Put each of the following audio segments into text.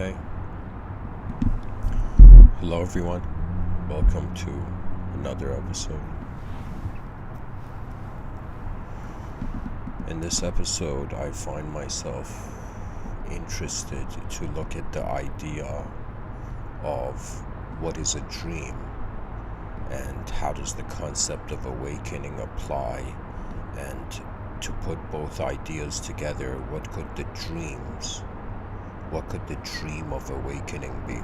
Okay. Hello, everyone. Welcome to another episode. In this episode, I find myself interested to look at the idea of what is a dream and how does the concept of awakening apply, and to put both ideas together, what could the dream of awakening be?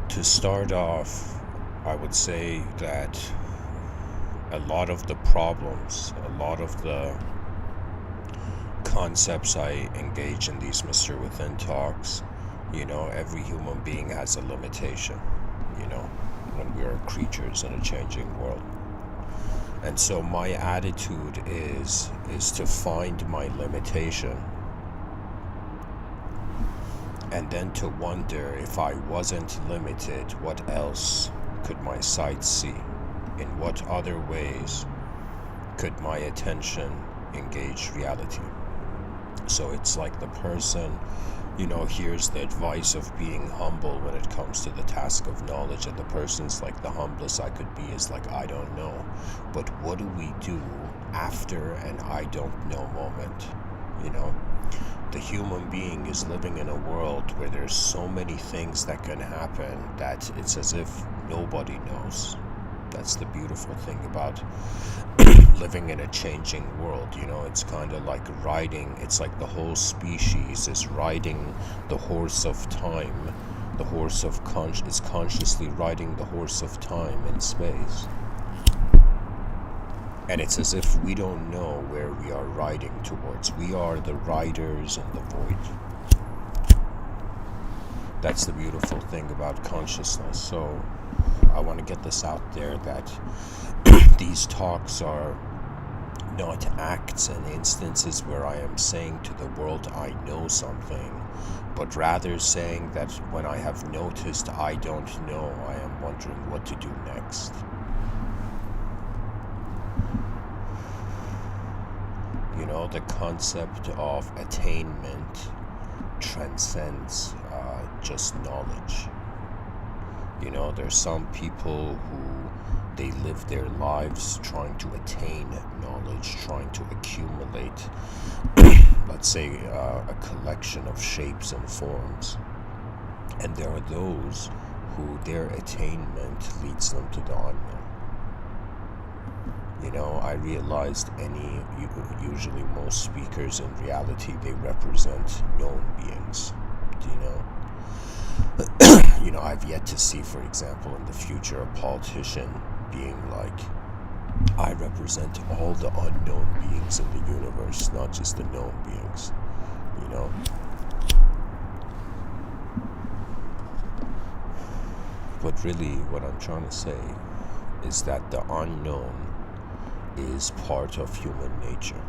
To start off, I would say that a lot of the problems, a lot of the concepts I engage in these Mr.Within talks, every human being has a limitation, when we are creatures in a changing world. And so my attitude is to find my limitation and then to wonder, if I wasn't limited, what else could my sight see? In what other ways could my attention engage reality? So it's like the person, hears the advice of being humble when it comes to the task of knowledge, and the person's like, the humblest I could be is like, I don't know. But what do we do after an I don't know moment? The human being is living in a world where there's so many things that can happen that it's as if nobody knows. That's the beautiful thing about living in a changing world. It's kind of like it's like the whole species is riding the horse of time. The horse of is consciously riding the horse of time in space. And it's as if we don't know where we are riding towards. We are the riders in the void. That's the beautiful thing about consciousness. So I want to get this out there, that these talks are not acts and instances where I am saying to the world I know something, but rather saying that when I have noticed I don't know, I am wondering what to do next. The concept of attainment transcends just knowledge. There's some people who they live their lives trying to attain knowledge, trying to accumulate, let's say, a collection of shapes and forms. And there are those who their attainment leads them to the unknown. I realized usually most speakers in reality, they represent known beings. I've yet to see, for example, in the future, a politician being like, I represent all the unknown beings in the universe, not just the known beings, But really, what I'm trying to say is that the unknown is part of human nature.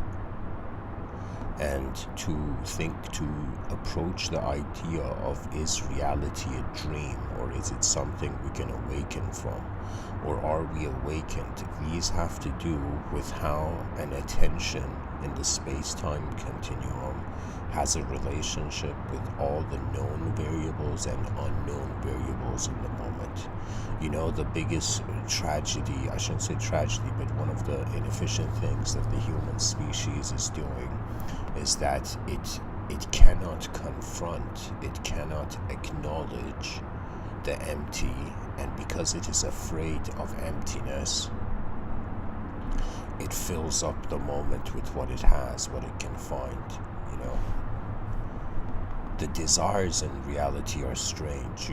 And to approach the idea of, is reality a dream, or is it something we can awaken from, or are we awakened? These have to do with how an attention in the space-time continuum has a relationship with all the known variables and unknown variables in the moment. The biggest tragedy, I shouldn't say tragedy, but one of the inefficient things that the human species is doing is that it cannot confront, it cannot acknowledge the empty, and because it is afraid of emptiness, it fills up the moment with what it has, what it can find. The desires in reality are strange.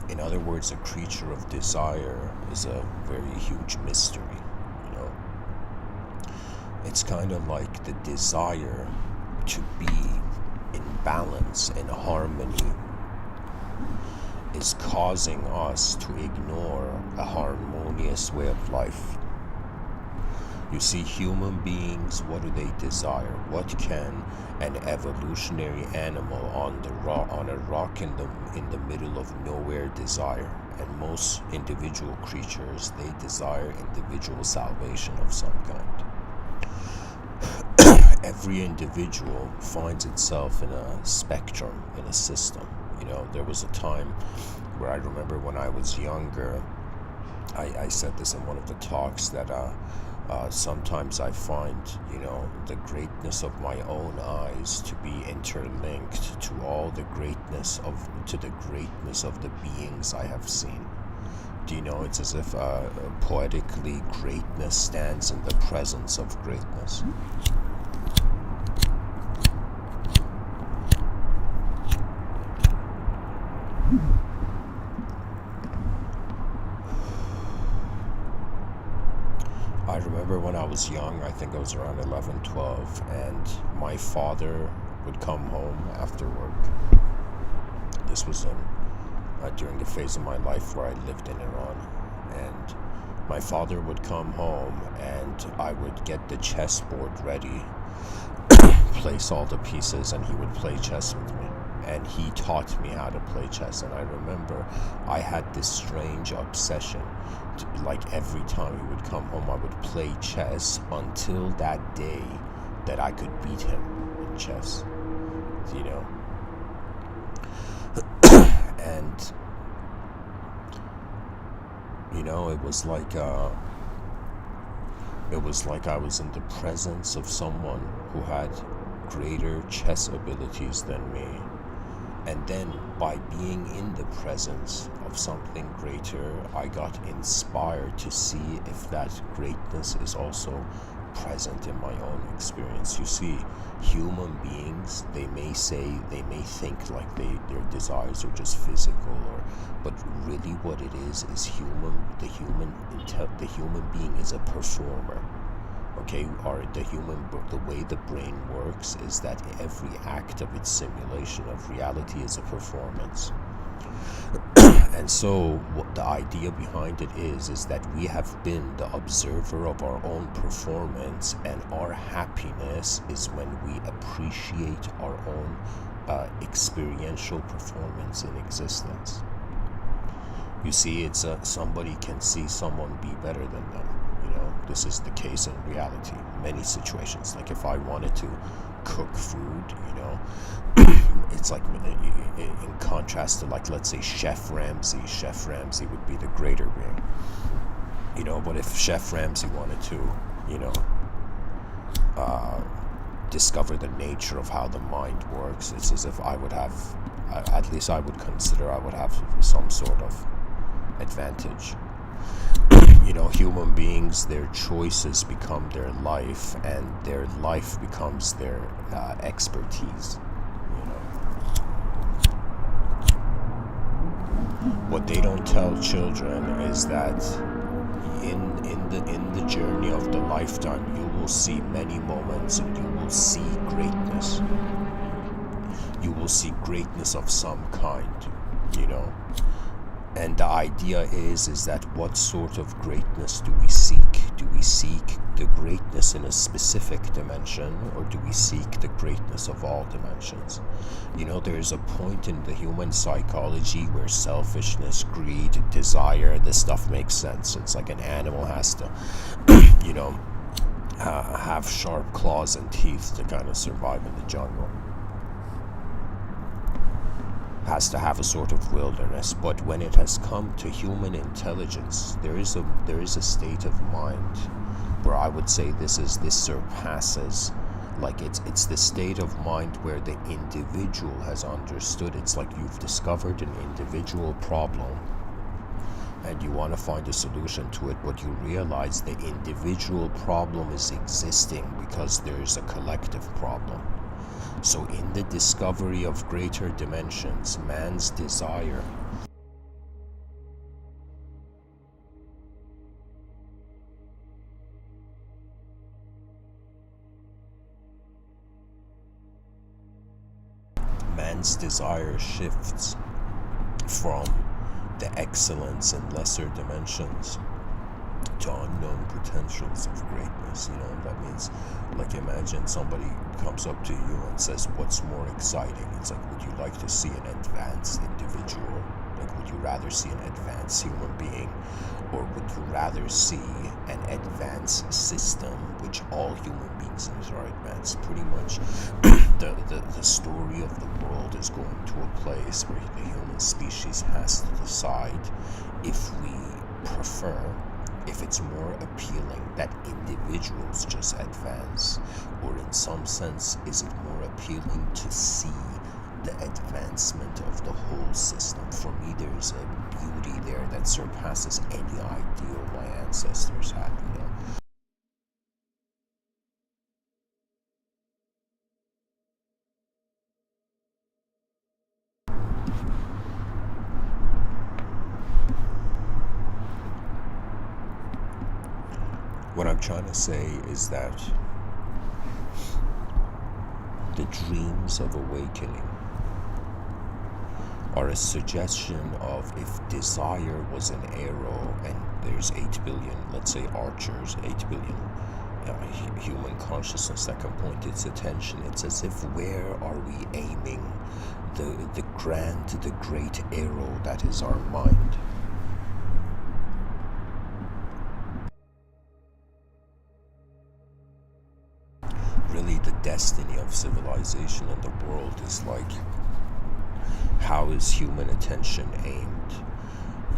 In other words, a creature of desire is a very huge mystery. It's kind of like the desire to be in balance and harmony is causing us to ignore a harmonious way of life. You see, human beings, what do they desire? What can an evolutionary animal on a rock in the middle of nowhere desire? And most individual creatures, they desire individual salvation of some kind. Every individual finds itself in a spectrum, in a system. There was a time where I remember when I was younger, I said this in one of the talks, that sometimes I find, the greatness of my own eyes to be interlinked to the greatness of the beings I have seen. It's as if poetically greatness stands in the presence of greatness. I remember when I was young, I think I was around 11, 12, and my father would come home after work. This was during the phase of my life where I lived in Iran. And my father would come home and I would get the chessboard ready, place all the pieces, and he would play chess with me. And he taught me how to play chess. And I remember I had this strange obsession. Like every time he would come home, I would play chess until that day that I could beat him in chess. And it was like I was in the presence of someone who had greater chess abilities than me. And then by being in the presence of something greater, I got inspired to see if that greatness is also present in my own experience. You see, human beings, they may think like their desires are just physical, but really what it is the human being is a performer. Okay, the way the brain works is that every act of its simulation of reality is a performance. And so what the idea behind it is that we have been the observer of our own performance, and our happiness is when we appreciate our own experiential performance in existence. You see, it's somebody can see someone be better than them. This is the case in reality. Many situations, like if I wanted to cook food, it's like in contrast to, like, let's say Chef Ramsay. Chef Ramsay would be the greater being. But if Chef Ramsay wanted to, discover the nature of how the mind works, it's as if I would have, at least I would consider I would have some sort of advantage. Human beings, their choices become their life, and their life becomes their expertise. What they don't tell children is that in the journey of the lifetime, you will see many moments, and you will see greatness. You will see greatness of some kind. And the idea is that what sort of greatness do we seek? Do we seek the greatness in a specific dimension, or do we seek the greatness of all dimensions? There is a point in the human psychology where selfishness, greed, desire, this stuff makes sense. It's like an animal has to, have sharp claws and teeth to kind of survive in the jungle. Has to have a sort of wilderness. But when it has come to human intelligence, there is a state of mind where I would say this surpasses, like it's the state of mind where the individual has understood. It's like you've discovered an individual problem and you want to find a solution to it, but you realize the individual problem is existing because there's a collective problem. So in the discovery of greater dimensions, man's desire shifts from the excellence in lesser dimensions to unknown potentials of greatness. That means, like, imagine somebody comes up to you and says, what's more exciting? It's like, would you like to see an advanced individual? Like, would you rather see an advanced human being, or would you rather see an advanced system, which all human beings are advanced? Pretty much the story of the world is going to a place where the human species has to decide if we prefer, if it's more appealing that individuals just advance, or in some sense, is it more appealing to see the advancement of the whole system? For me, there's a beauty there that surpasses any ideal my ancestors had, What I'm trying to say is that the dreams of awakening are a suggestion of, if desire was an arrow and there's 8 billion, let's say, archers, 8 billion human consciousness that can point its attention, it's as if, where are we aiming the great arrow that is our mind? Really, the destiny of civilization in the world is like, how is human attention aimed?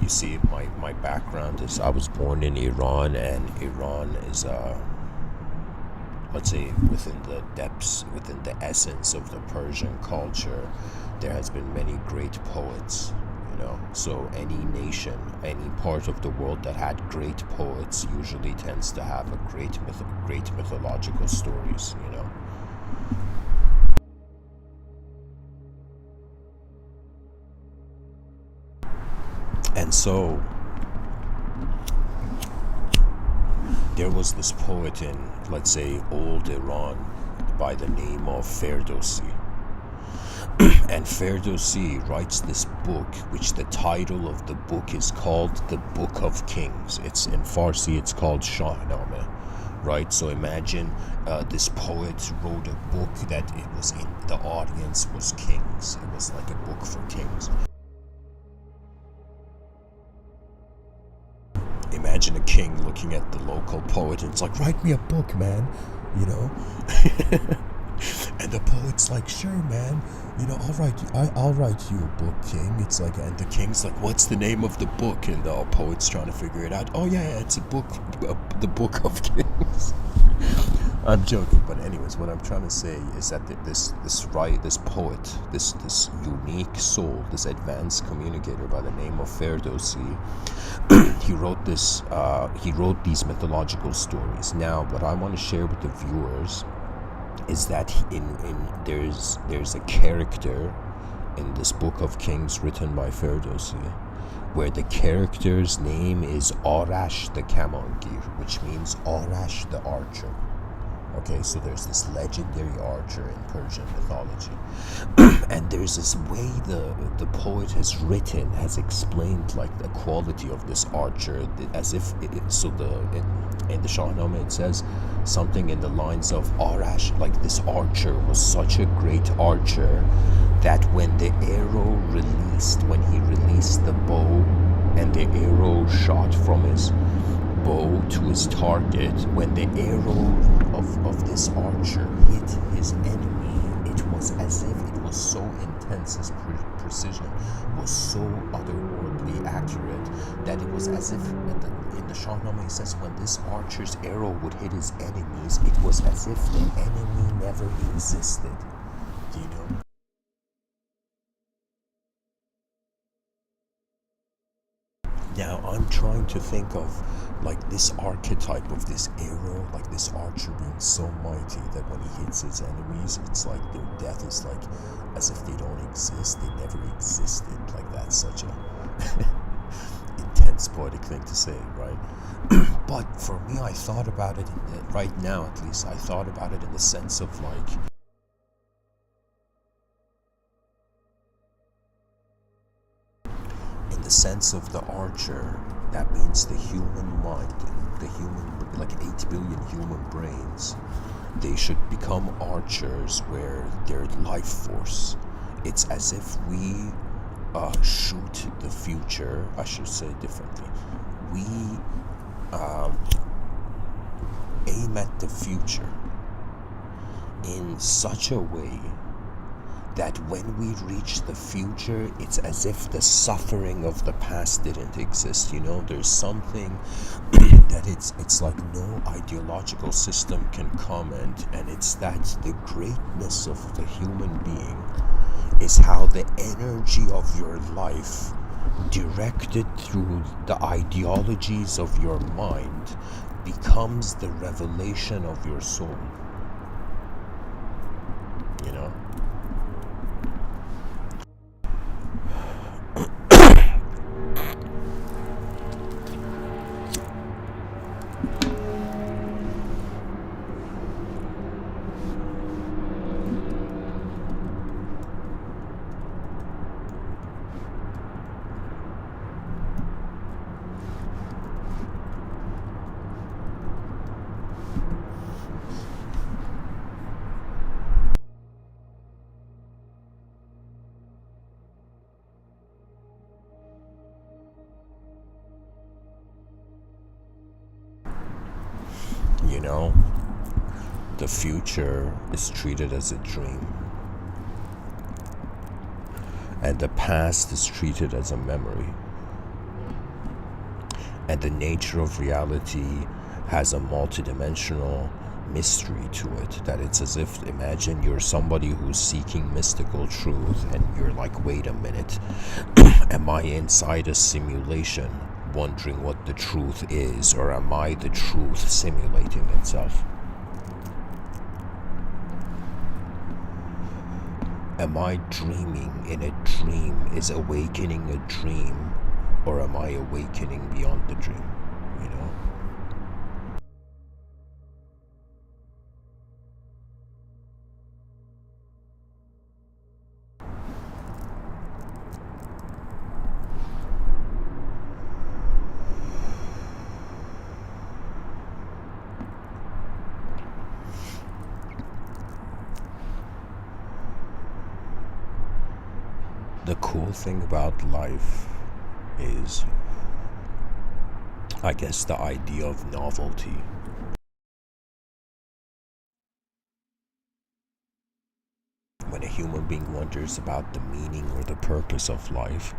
You see, my background is, I was born in Iran, and Iran is let's say, within the depths, within the essence of the Persian culture, there has been many great poets. So any nation, any part of the world that had great poets usually tends to have a great mythological stories. And so there was this poet in, let's say, old Iran by the name of Ferdowsi. And Ferdowsi writes this book, which the title of the book is called The Book of Kings. It's in Farsi, it's called Shahnameh, right? So imagine this poet wrote a book that it was in, the audience was kings. It was like a book for kings. Imagine a king looking at the local poet and it's like, write me a book, man, And the poet's like, sure, man, I'll write you a book, king. It's like, and the king's like, what's the name of the book? And the poet's trying to figure it out. Oh yeah, it's a book, the Book of Kings. I'm joking, but anyways, what I'm trying to say is that this poet, this unique soul, this advanced communicator by the name of Ferdowsi, he wrote these mythological stories. Now, what I want to share with the viewers is that there's a character in this Book of Kings written by Ferdowsi, where the character's name is Arash the Kamangir, which means Arash the archer. Okay, so there's this legendary archer in Persian mythology. And there's this way the poet has explained, like, the quality of this archer, as if in the Shahnameh it says something in the lines of Arash, like, this archer was such a great archer that when he released the bow and the arrow shot from his bow to his target, when the arrow of this archer hit his enemy, it was as if it was so intense, his precision was so otherworldly accurate, that it was as if, in the Shahnameh it says, when this archer's arrow would hit his enemies, it was as if the enemy never existed. Do you know? Now, I'm trying to think of, like, this archetype of this arrow, like this archer being so mighty that when he hits his enemies, it's like their death is like as if they don't exist, they never existed. Like, that's such a intense poetic thing to say, right? But for me, I thought about it, right now at least, I thought about it in the sense of, like, in the sense of the archer, that means the human mind, the human, like 8 billion human brains, they should become archers where their life force, it's as if we shoot the future. I should say differently. We aim at the future in such a way that when we reach the future, it's as if the suffering of the past didn't exist. You know, there's something that it's like no ideological system can comment, and it's that the greatness of the human being is how the energy of your life, directed through the ideologies of your mind, becomes the revelation of your soul. You know? You know, the future is treated as a dream, and the past is treated as a memory. And the nature of reality has a multidimensional mystery to it, that it's as if, imagine you're somebody who's seeking mystical truth, and you're like, wait a minute, am I inside a simulation wondering what the truth is, or am I the truth simulating itself? Am I dreaming in a dream? Is awakening a dream, or am I awakening beyond the dream? You know? The cool thing about life is, I guess, the idea of novelty. When a human being wonders about the meaning or the purpose of life,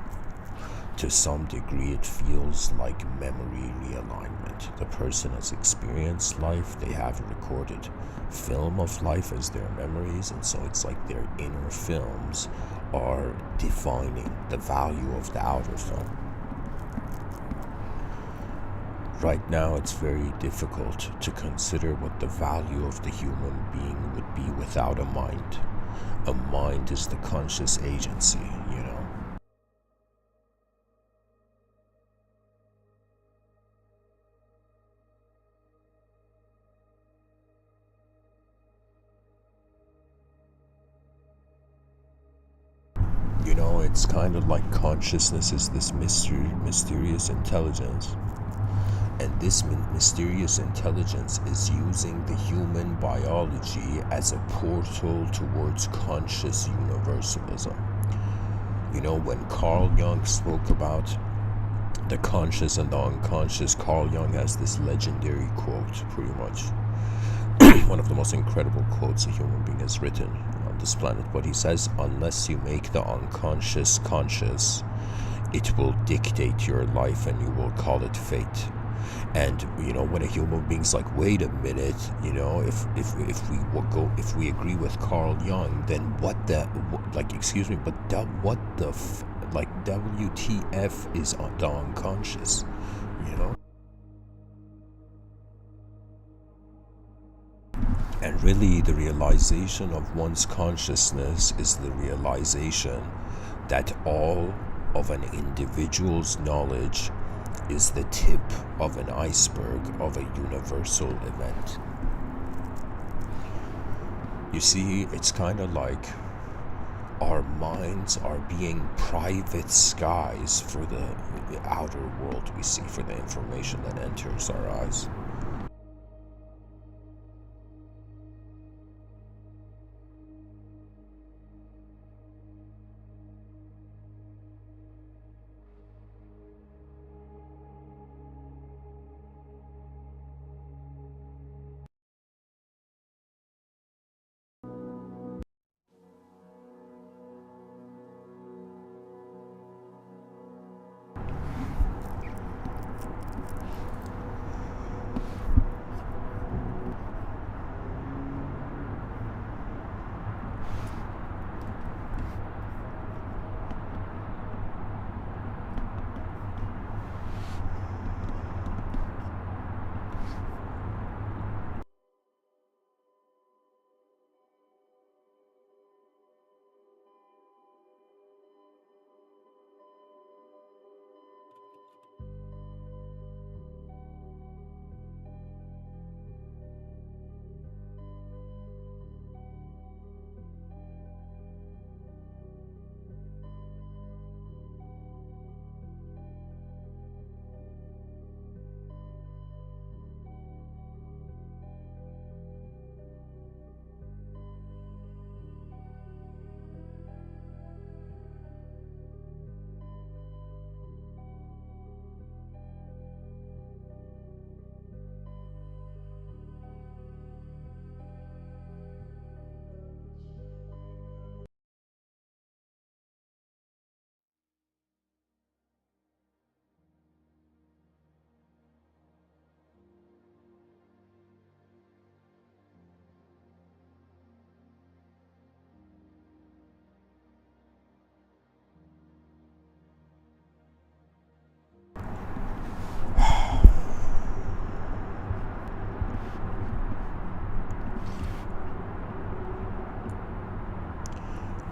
to some degree it feels like memory realignment. The person has experienced life, they have a recorded film of life as their memories, and so it's like their inner films are defining the value of the outer film. Right now it's very difficult to consider what the value of the human being would be without a mind. A mind is the conscious agency, you know. You know, it's kind of like consciousness is this mysterious intelligence. And this mysterious intelligence is using the human biology as a portal towards conscious universalism. You know, when Carl Jung spoke about the conscious and the unconscious, Carl Jung has this legendary quote, pretty much one of the most incredible quotes a human being has written on this planet. But he says, unless you make the unconscious conscious, it will dictate your life and you will call it fate. And you know, when a human being's like, wait a minute, you know, if we agree with Carl Jung, then what the, like, excuse me, but what the like, WTF is on the unconscious, you know? And really, the realization of one's consciousness is the realization that all of an individual's knowledge is the tip of an iceberg of a universal event. You see, it's kind of like our minds are being private skies for the outer world we see, for the information that enters our eyes.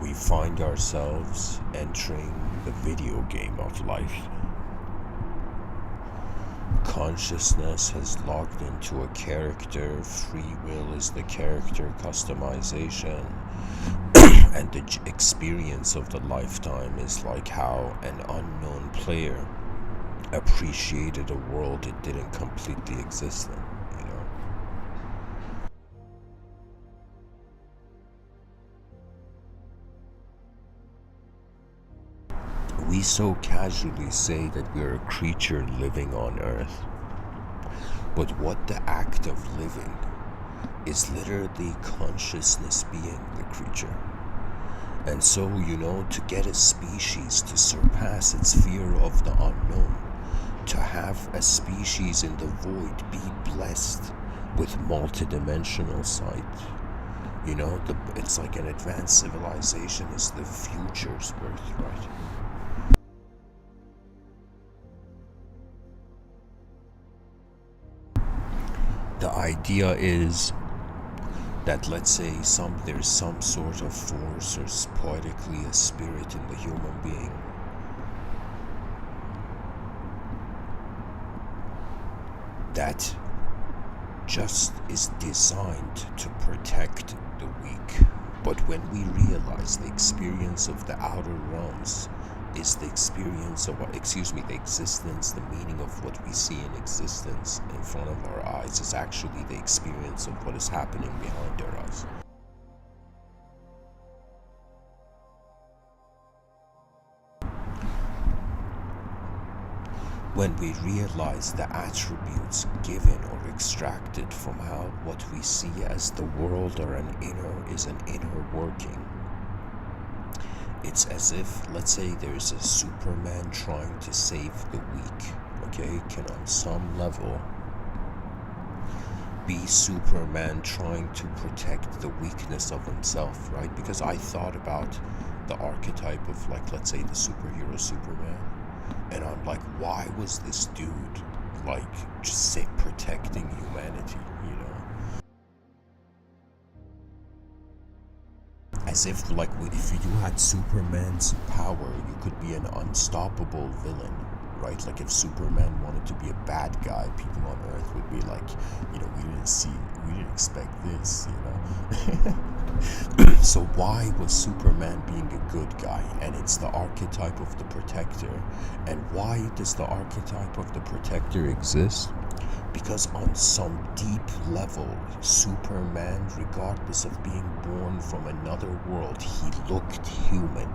We find ourselves entering the video game of life. Consciousness has logged into a character, free will is the character customization, and the experience of the lifetime is like how an unknown player appreciated a world it didn't completely exist in. We so casually say that we're a creature living on Earth, but what the act of living is literally consciousness being the creature. And so, to get a species to surpass its fear of the unknown, to have a species in the void be blessed with multidimensional sight, it's like an advanced civilization is the future's birthright. The idea is that, let's say, there's some sort of force or poetically a spirit in the human being that just is designed to protect the weak. But when we realize the experience of the outer realms is the experience of, the existence, the meaning of what we see in existence in front of our eyes is actually the experience of what is happening behind our eyes. When we realize the attributes given or extracted from what we see as the world or an inner working, it's as if, let's say, there's a Superman trying to save the weak, okay? Can on some level be Superman trying to protect the weakness of himself, right? Because I thought about the archetype of, let's say, the superhero Superman, and I'm like, why was this dude, just protecting humanity, As if, if you had Superman's power, you could be an unstoppable villain, right? Like, if Superman wanted to be a bad guy, people on Earth would be like, we didn't expect this, So why was Superman being a good guy? And it's the archetype of the protector. And why does the archetype of the protector exist? Because on some deep level, Superman, regardless of being born from another world, he looked human.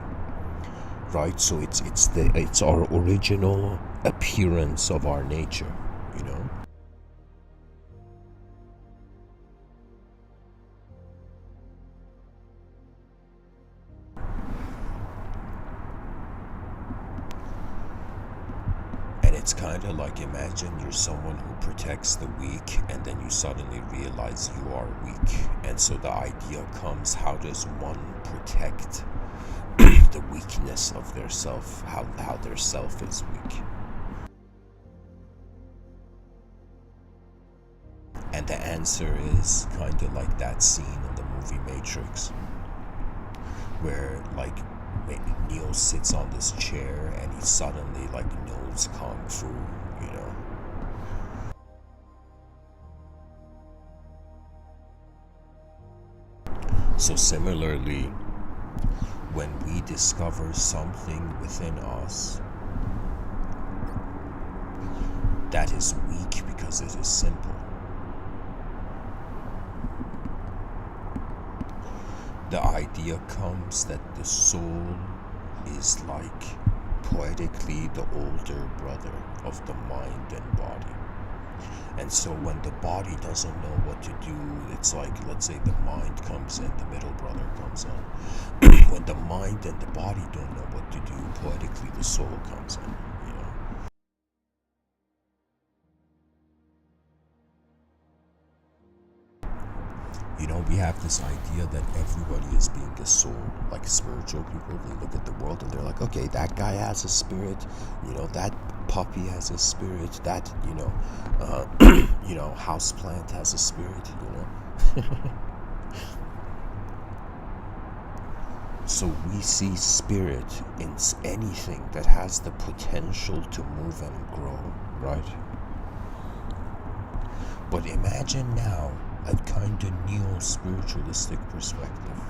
Right? So it's our original appearance of our nature, you know? And it's kind of like, imagine you're someone who protects the weak, and then you suddenly realize you are weak. And so the idea comes, how does one protect the weakness of their self, how their self is weak? And the answer is kind of like that scene in the movie Matrix, where like Neo sits on this chair and he suddenly like knows kung fu, you know. So similarly, when we discover something within us that is weak because it is simple, the idea comes that the soul is like poetically the older brother of the mind and body. And so when the body doesn't know what to do, it's like, let's say the mind comes in, the middle brother comes in. When the mind and the body don't know what to do, poetically the soul comes in, you know. You know, we have this idea that everybody is being a soul, like spiritual people. They look at the world and they're like, okay, that guy has a spirit, you know, that puppy has a spirit, that, you know, houseplant has a spirit, you know. So we see spirit in anything that has the potential to move and grow, right? But imagine now a kind of neo-spiritualistic perspective,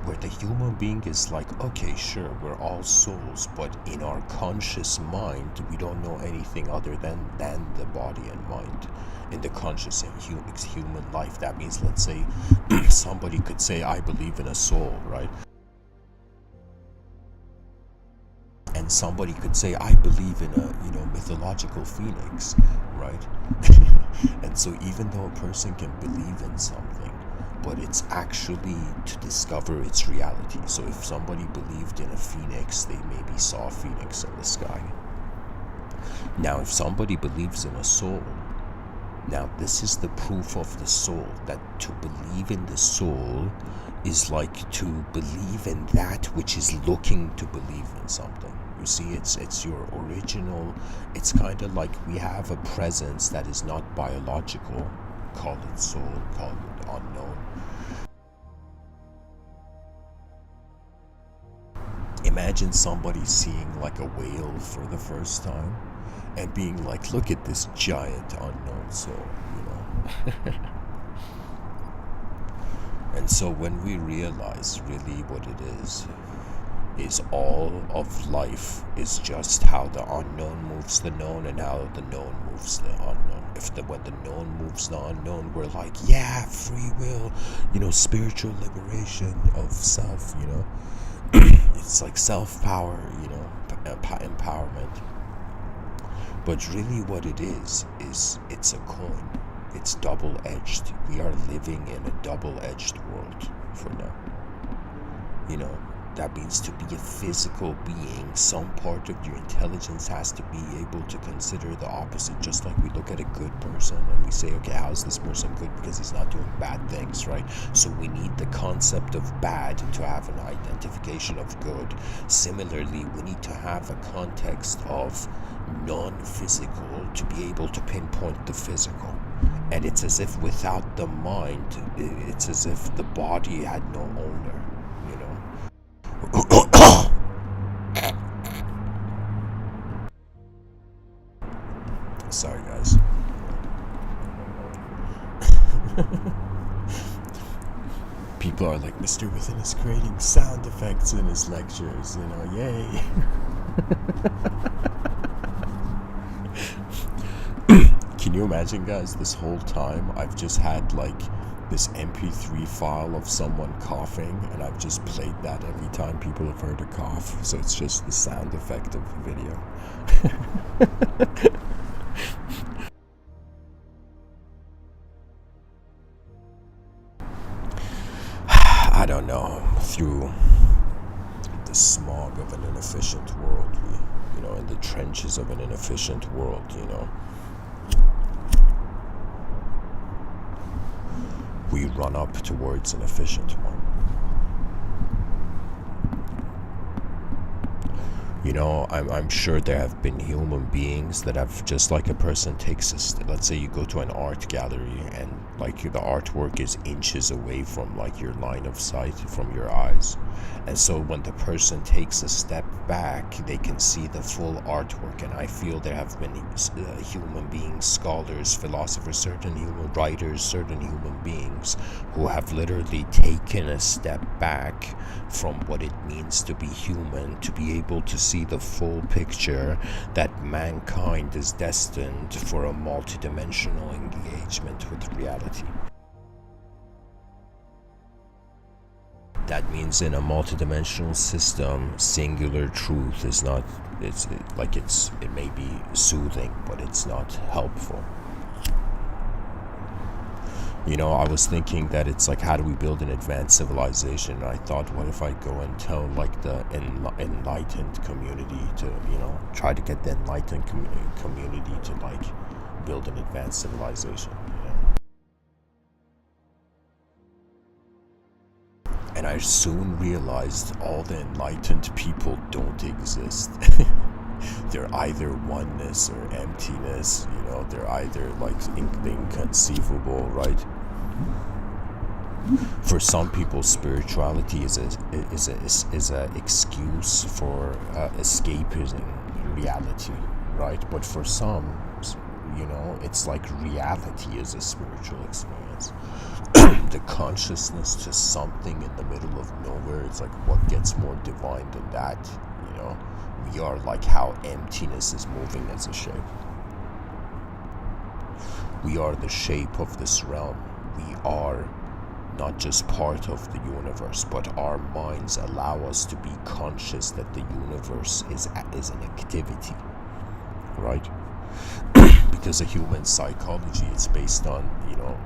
where the human being is like, okay, sure, we're all souls, but in our conscious mind, we don't know anything other than the body and mind. In the conscious and human life, that means, let's say, somebody could say, I believe in a soul, right? And somebody could say, I believe in a, you know, mythological phoenix, right? And so even though a person can believe in something, but it's actually to discover its reality. So if somebody believed in a phoenix, they maybe saw a phoenix in the sky. Now, if somebody believes in a soul, now this is the proof of the soul, that to believe in the soul is like to believe in that which is looking to believe in something. You see, it's your original, it's kind of like we have a presence that is not biological, call it soul, call it unknown. Imagine somebody seeing like a whale for the first time and being like, look at this giant unknown soul, you know. And so when we realize really what it is all of life is just how the unknown moves the known and how the known moves the unknown. When the known moves the unknown, we're like, yeah, free will, you know, spiritual liberation of self, you know. It's like self-power, you know, empowerment. But really what it is it's a coin. It's double-edged. We are living in a double-edged world for now. You know, that means to be a physical being, some part of your intelligence has to be able to consider the opposite. Just like we look at a good person and we say, okay, how is this person good? Because he's not doing bad things, right? So we need the concept of bad to have an identification of good. Similarly, we need to have a context of non-physical to be able to pinpoint the physical. And it's as if without the mind, it's as if the body had no owner, you know? Sorry, guys. People are like, Mr. Within is creating sound effects in his lectures, you know, yay. Can you imagine, guys, this whole time I've just had like this MP3 file of someone coughing, and I've just played that every time people have heard a cough, so it's just the sound effect of the video. I don't know, through the smog of an inefficient world, in the trenches of an inefficient world, we run up towards an efficient one. I'm sure there have been human beings that have, just like a person takes let's say you go to an art gallery and like the artwork is inches away from like your line of sight, from your eyes, and so when the person takes a step back they can see the full artwork. And I feel there have been human beings, scholars, philosophers, certain human writers, certain human beings who have literally taken a step back from what it means to be human, to be able to see the full picture that mankind is destined for a multidimensional engagement with reality. That means in a multidimensional system, singular truth is not, it may be soothing, but it's not helpful. I was thinking that it's like, how do we build an advanced civilization? And I thought, what if I go and tell like the enlightened community to, try to get the enlightened community to like build an advanced civilization, And I soon realized all the enlightened people don't exist. They're either oneness or emptiness, they're either like the inconceivable, right? For some people, spirituality is a excuse for escaping reality, right? But for some, it's like reality is a spiritual experience. The consciousness to something in the middle of nowhere, it's like, what gets more divine than that? We are like how emptiness is moving as a shape. We are the shape of this realm. We are not just part of the universe, but our minds allow us to be conscious that the universe is an activity, right? Because a human psychology is based on,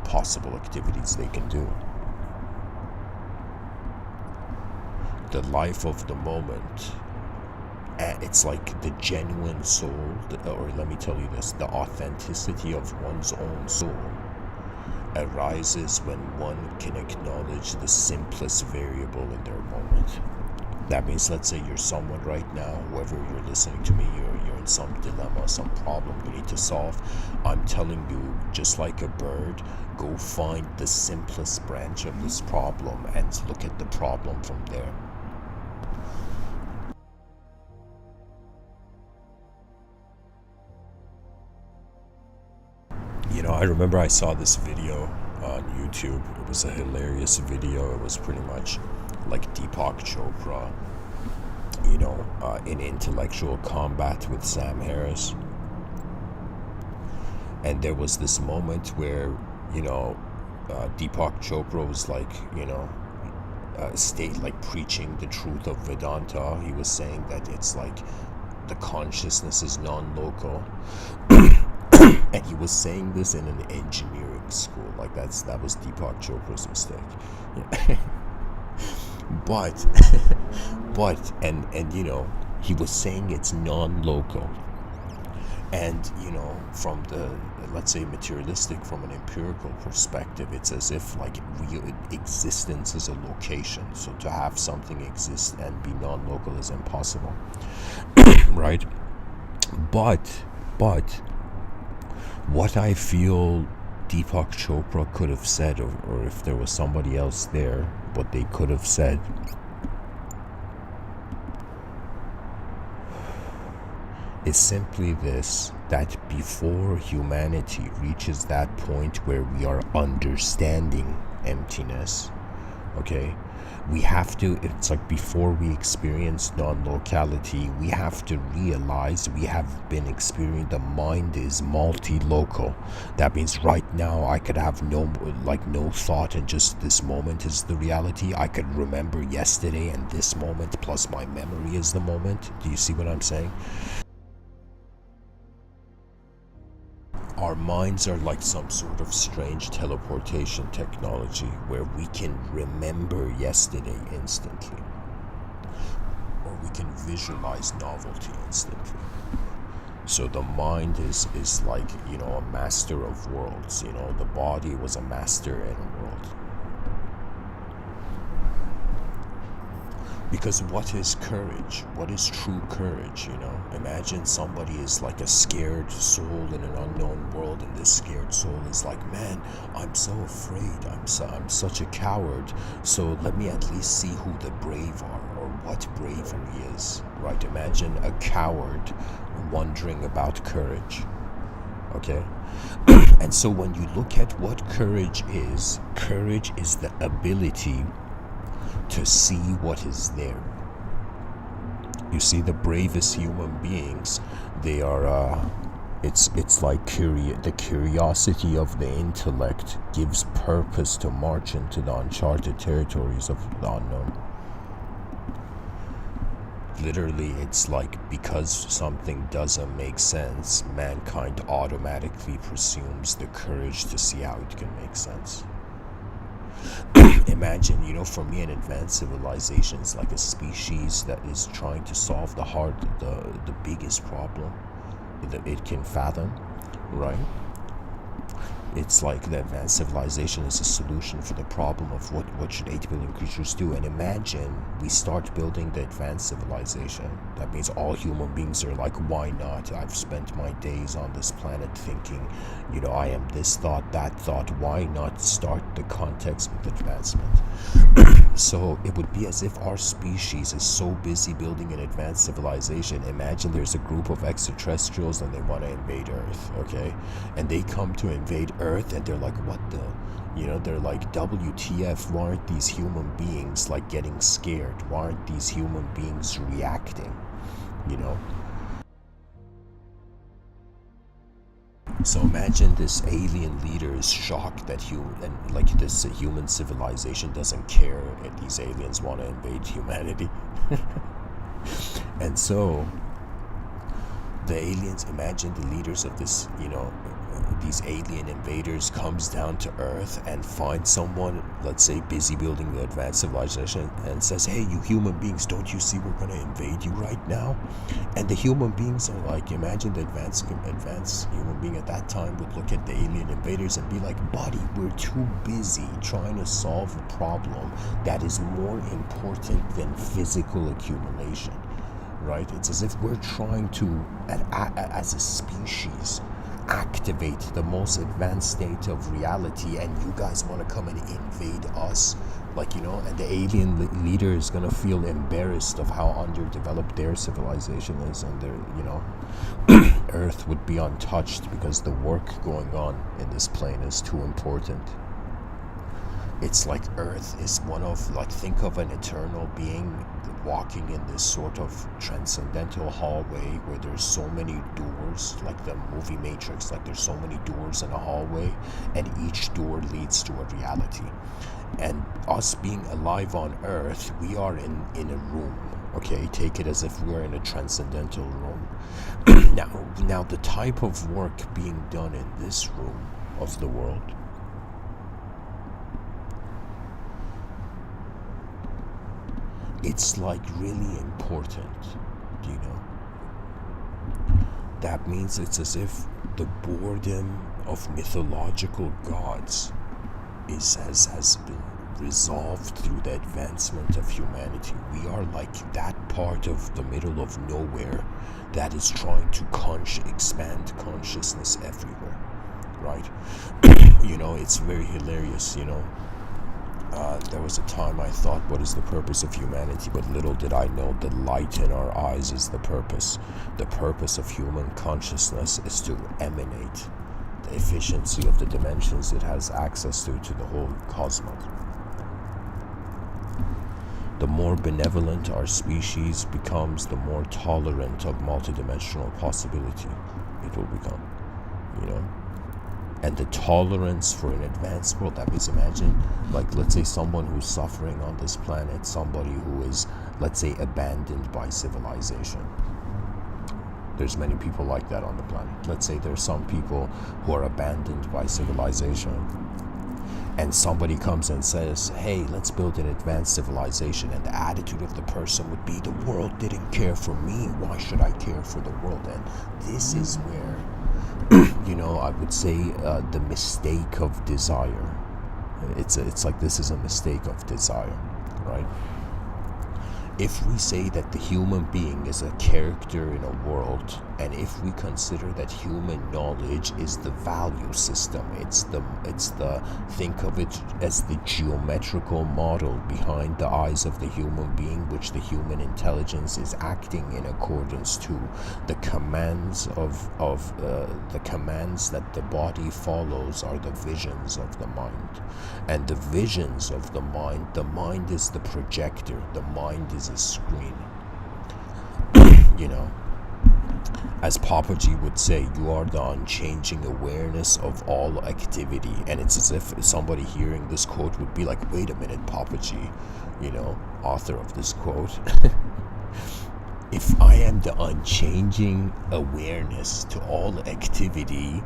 possible activities they can do. The life of the moment, it's like the genuine soul, or let me tell you this, the authenticity of one's own soul arises when one can acknowledge the simplest variable in their moment. That means, let's say you're someone right now, whoever you're listening to me, you're in some dilemma, some problem you need to solve. I'm telling you, just like a bird, go find the simplest branch of this problem and look at the problem from there. I remember I saw this video on YouTube. It was a hilarious video. It was pretty much like Deepak Chopra, in intellectual combat with Sam Harris. And there was this moment where, Deepak Chopra was like, preaching the truth of Vedanta. He was saying that it's like the consciousness is non-local. And he was saying this in an engineering school. Like that was Deepak Chopra's mistake. Yeah. but he was saying it's non-local. And from the, let's say, materialistic, from an empirical perspective, it's as if like real existence is a location. So to have something exist and be non-local is impossible. Right? But what I feel Deepak Chopra could have said, or if there was somebody else there, what they could have said, is simply this, that before humanity reaches that point where we are understanding emptiness, Okay, we have to, it's like before we experience non-locality, we have to realize we have been experiencing the mind is multi-local. That means right now I could have no thought, and just this moment is the reality. I could remember yesterday and this moment plus my memory is the moment. Do you see what I'm saying? Our minds are like some sort of strange teleportation technology where we can remember yesterday instantly, or we can visualize novelty instantly. So the mind is like, a master of worlds. The body was a master in a world. Because what is courage? What is true courage? Imagine somebody is like a scared soul in an unknown world, and this scared soul is like, man, I'm so afraid. I'm such a coward. So let me at least see who the brave are, or what bravery is. Right? Imagine a coward wondering about courage. Okay? And so when you look at what courage is the ability to see what is there. You see, the bravest human beings, they are it's like the curiosity of the intellect gives purpose to march into the uncharted territories of the unknown. Literally, it's like, because something doesn't make sense, mankind automatically presumes the courage to see how it can make sense. Imagine, for me, an advanced civilization is like a species that is trying to solve the biggest problem that it can fathom, right? It's like the advanced civilization is a solution for the problem of what should 8 billion creatures do. And imagine we start building the advanced civilization. That means all human beings are like, why not? I've spent my days on this planet thinking, I am this thought, that thought. Why not start the context with advancement? So it would be as if our species is so busy building an advanced civilization. Imagine there's a group of extraterrestrials and they want to invade Earth, okay? And they come to invade Earth and they're like, what the? They're like, WTF, why aren't these human beings like getting scared? Why aren't these human beings reacting? So imagine this alien leader is shocked that this human civilization doesn't care and these aliens want to invade humanity. And so the aliens, imagine the leaders of this, these alien invaders comes down to Earth and finds someone, let's say, busy building the advanced civilization, and says, hey, you human beings, don't you see we're going to invade you right now? And the human beings are like, imagine the advanced human being at that time would look at the alien invaders and be like, buddy, we're too busy trying to solve a problem that is more important than physical accumulation. Right? It's as if we're trying to, as a species, activate the most advanced state of reality, and you guys want to come and invade us, and the alien leader is going to feel embarrassed of how underdeveloped their civilization is, and their Earth would be untouched because the work going on in this plane is too important. It's like Earth is think of an eternal being walking in this sort of transcendental hallway where there's so many doors, like the movie Matrix, like there's so many doors in a hallway, and each door leads to a reality. And us being alive on Earth, we are in a room, okay? Take it as if we're in a transcendental room. Now the type of work being done in this room of the world, it's like really important, That means it's as if the boredom of mythological gods has been resolved through the advancement of humanity. We are like that part of the middle of nowhere that is trying to expand consciousness everywhere, right? It's very hilarious, there was a time I thought, what is the purpose of humanity? But little did I know the light in our eyes is the purpose. The purpose of human consciousness is to emanate the efficiency of the dimensions it has access to the whole cosmos. The more benevolent our species becomes, the more tolerant of multidimensional possibility it will become, you know? And the tolerance for an advanced world, that means imagine, like, let's say someone who's suffering on this planet, somebody who is, let's say, abandoned by civilization. There's many people like that on the planet. Let's say there's some people who are abandoned by civilization, and somebody comes and says, hey, let's build an advanced civilization, and the attitude of the person would be, the world didn't care for me, why should I care for the world? And this is where, you know, I would say the mistake of desire. It's like this is a mistake of desire, right? If we say that the human being is a character in a world, and if we consider that human knowledge is the value system, it's the think of it as the geometrical model behind the eyes of the human being, which the human intelligence is acting in accordance to the commands the commands that the body follows are the visions of the mind. And the visions of the mind is the projector, the mind is a screen. You know, as Papaji would say, you are the unchanging awareness of all activity. And it's as if somebody hearing this quote would be like, wait a minute, Papaji, you know, author of this quote. If I am the unchanging awareness to all activity,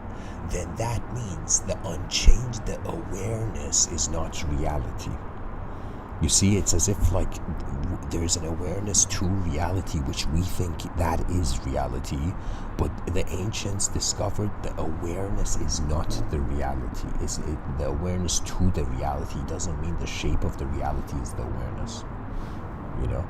then that means the unchanged awareness is not reality. You see, it's as if like there's an awareness to reality which we think that is reality, but the ancients discovered the awareness is not the reality. The awareness to the reality doesn't mean the shape of the reality is the awareness, you know?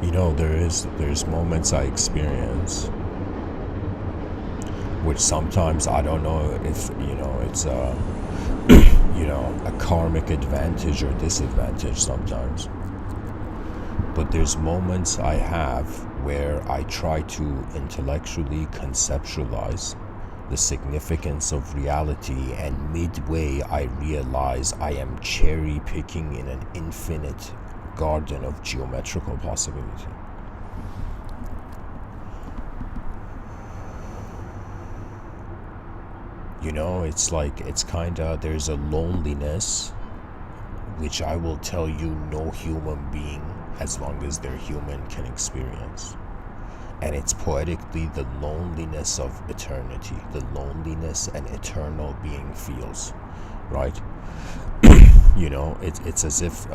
You know, there's moments I experience which sometimes I don't know if, you know, it's you know, a karmic advantage or disadvantage sometimes. But there's moments I have where I try to intellectually conceptualize the significance of reality, and midway I realize I am cherry picking in an infinite garden of geometrical possibility. You know, it's like, it's kinda, there's a loneliness which I will tell you no human being, as long as they're human, can experience. And it's poetically the loneliness of eternity, the loneliness an eternal being feels, right? You know, it's as if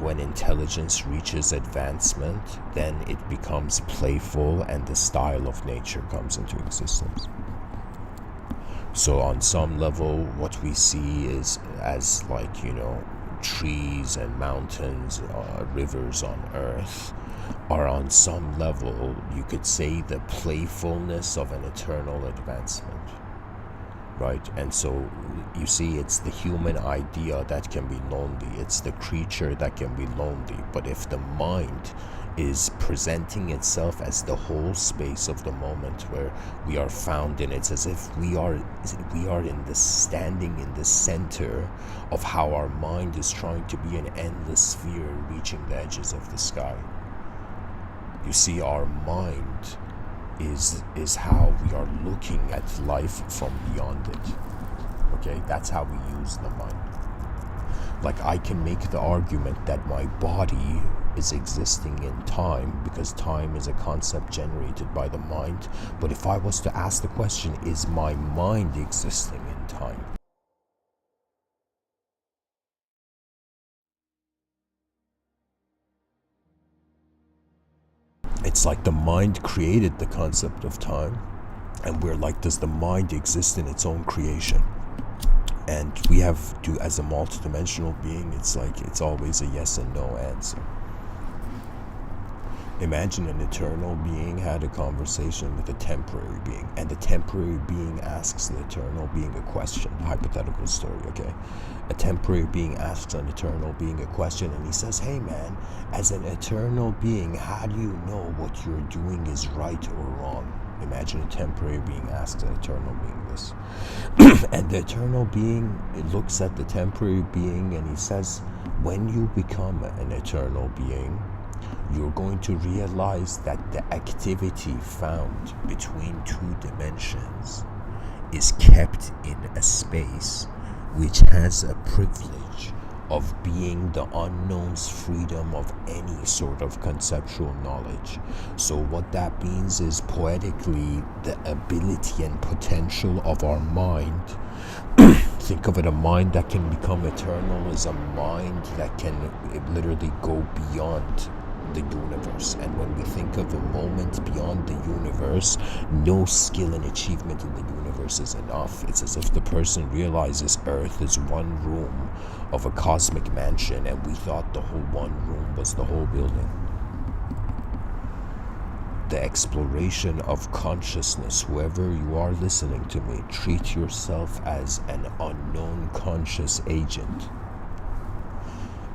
when intelligence reaches advancement, then it becomes playful and the style of nature comes into existence. So on some level, what we see is as like, you know, trees and mountains, rivers on earth, are on some level, you could say, the playfulness of an eternal advancement. Right? And so you see, it's the human idea that can be lonely, it's the creature that can be lonely. But if the mind is presenting itself as the whole space of the moment where we are found in, it's as if we are in the standing in the center of how our mind is trying to be an endless sphere reaching the edges of the sky. You see, our mind is how we are looking at life from beyond it. Okay, that's how we use the mind. Like, I can make the argument that my body is existing in time because time is a concept generated by the mind. But if I was to ask the question, is my mind existing in time? It's like the mind created the concept of time, and we're like, does the mind exist in its own creation? And we have to, as a multidimensional being, it's like, it's always a yes and no answer. Imagine an eternal being had a conversation with a temporary being, and the temporary being asks the eternal being a question. Hypothetical story, okay? A temporary being asks an eternal being a question, and he says, hey man, as an eternal being, how do you know what you're doing is right or wrong? Imagine a temporary being asks an eternal being this. And the eternal being looks at the temporary being and he says, when you become an eternal being, you're going to realize that the activity found between two dimensions is kept in a space which has a privilege of being the unknown's freedom of any sort of conceptual knowledge. So what that means is, poetically, the ability and potential of our mind, think of it, a mind that can become eternal is a mind that can literally go beyond the universe. And when we think of a moment beyond the universe, no skill and achievement in the universe is enough. It's as if the person realizes Earth is one room of a cosmic mansion, and we thought the whole one room was the whole building. The exploration of consciousness, whoever you are listening to me, treat yourself as an unknown conscious agent.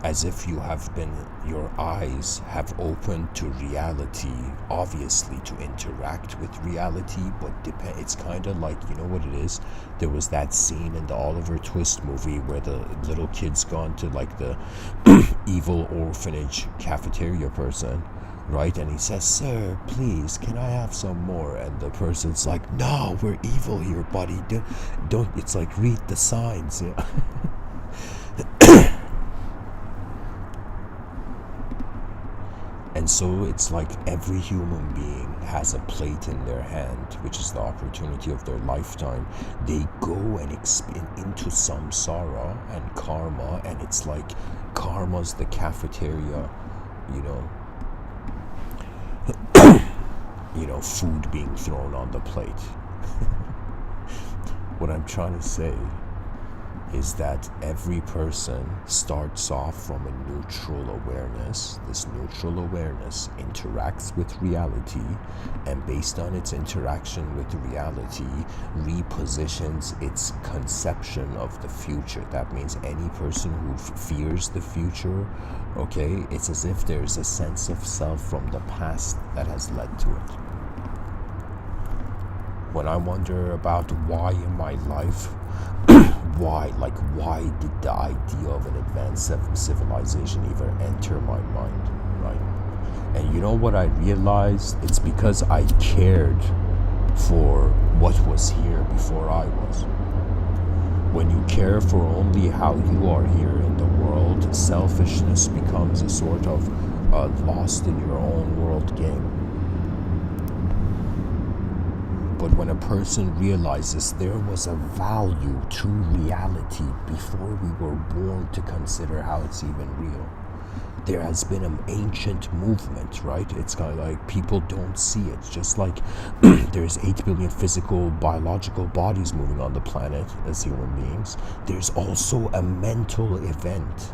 As if you have been, your eyes have opened to reality, obviously to interact with reality, but it's kind of like, you know what it is? There was that scene in the Oliver Twist movie where the little kid's gone to like the evil orphanage cafeteria person, right? And he says, sir, please, can I have some more? And the person's like, no, we're evil here, buddy. Don't, it's like, read the signs, yeah. And so it's like every human being has a plate in their hand, which is the opportunity of their lifetime. They go and into samsara and karma, and it's like karma's the cafeteria, food being thrown on the plate. What I'm trying to say is that every person starts off from a neutral awareness. This neutral awareness interacts with reality, and based on its interaction with reality, repositions its conception of the future. That means any person who fears the future, okay, it's as if there's a sense of self from the past that has led to it. When I wonder about why in my life, why did the idea of an advanced civilization even enter my mind, right? And you know what I realized? It's because I cared for what was here before I was. When you care for only how you are here in the world, selfishness becomes a sort of lost in your own world game. But when a person realizes there was a value to reality before we were born to consider how it's even real, there has been an ancient movement, right? It's kind of like people don't see it. Just like there's 8 billion physical, biological bodies moving on the planet as human beings, there's also a mental event.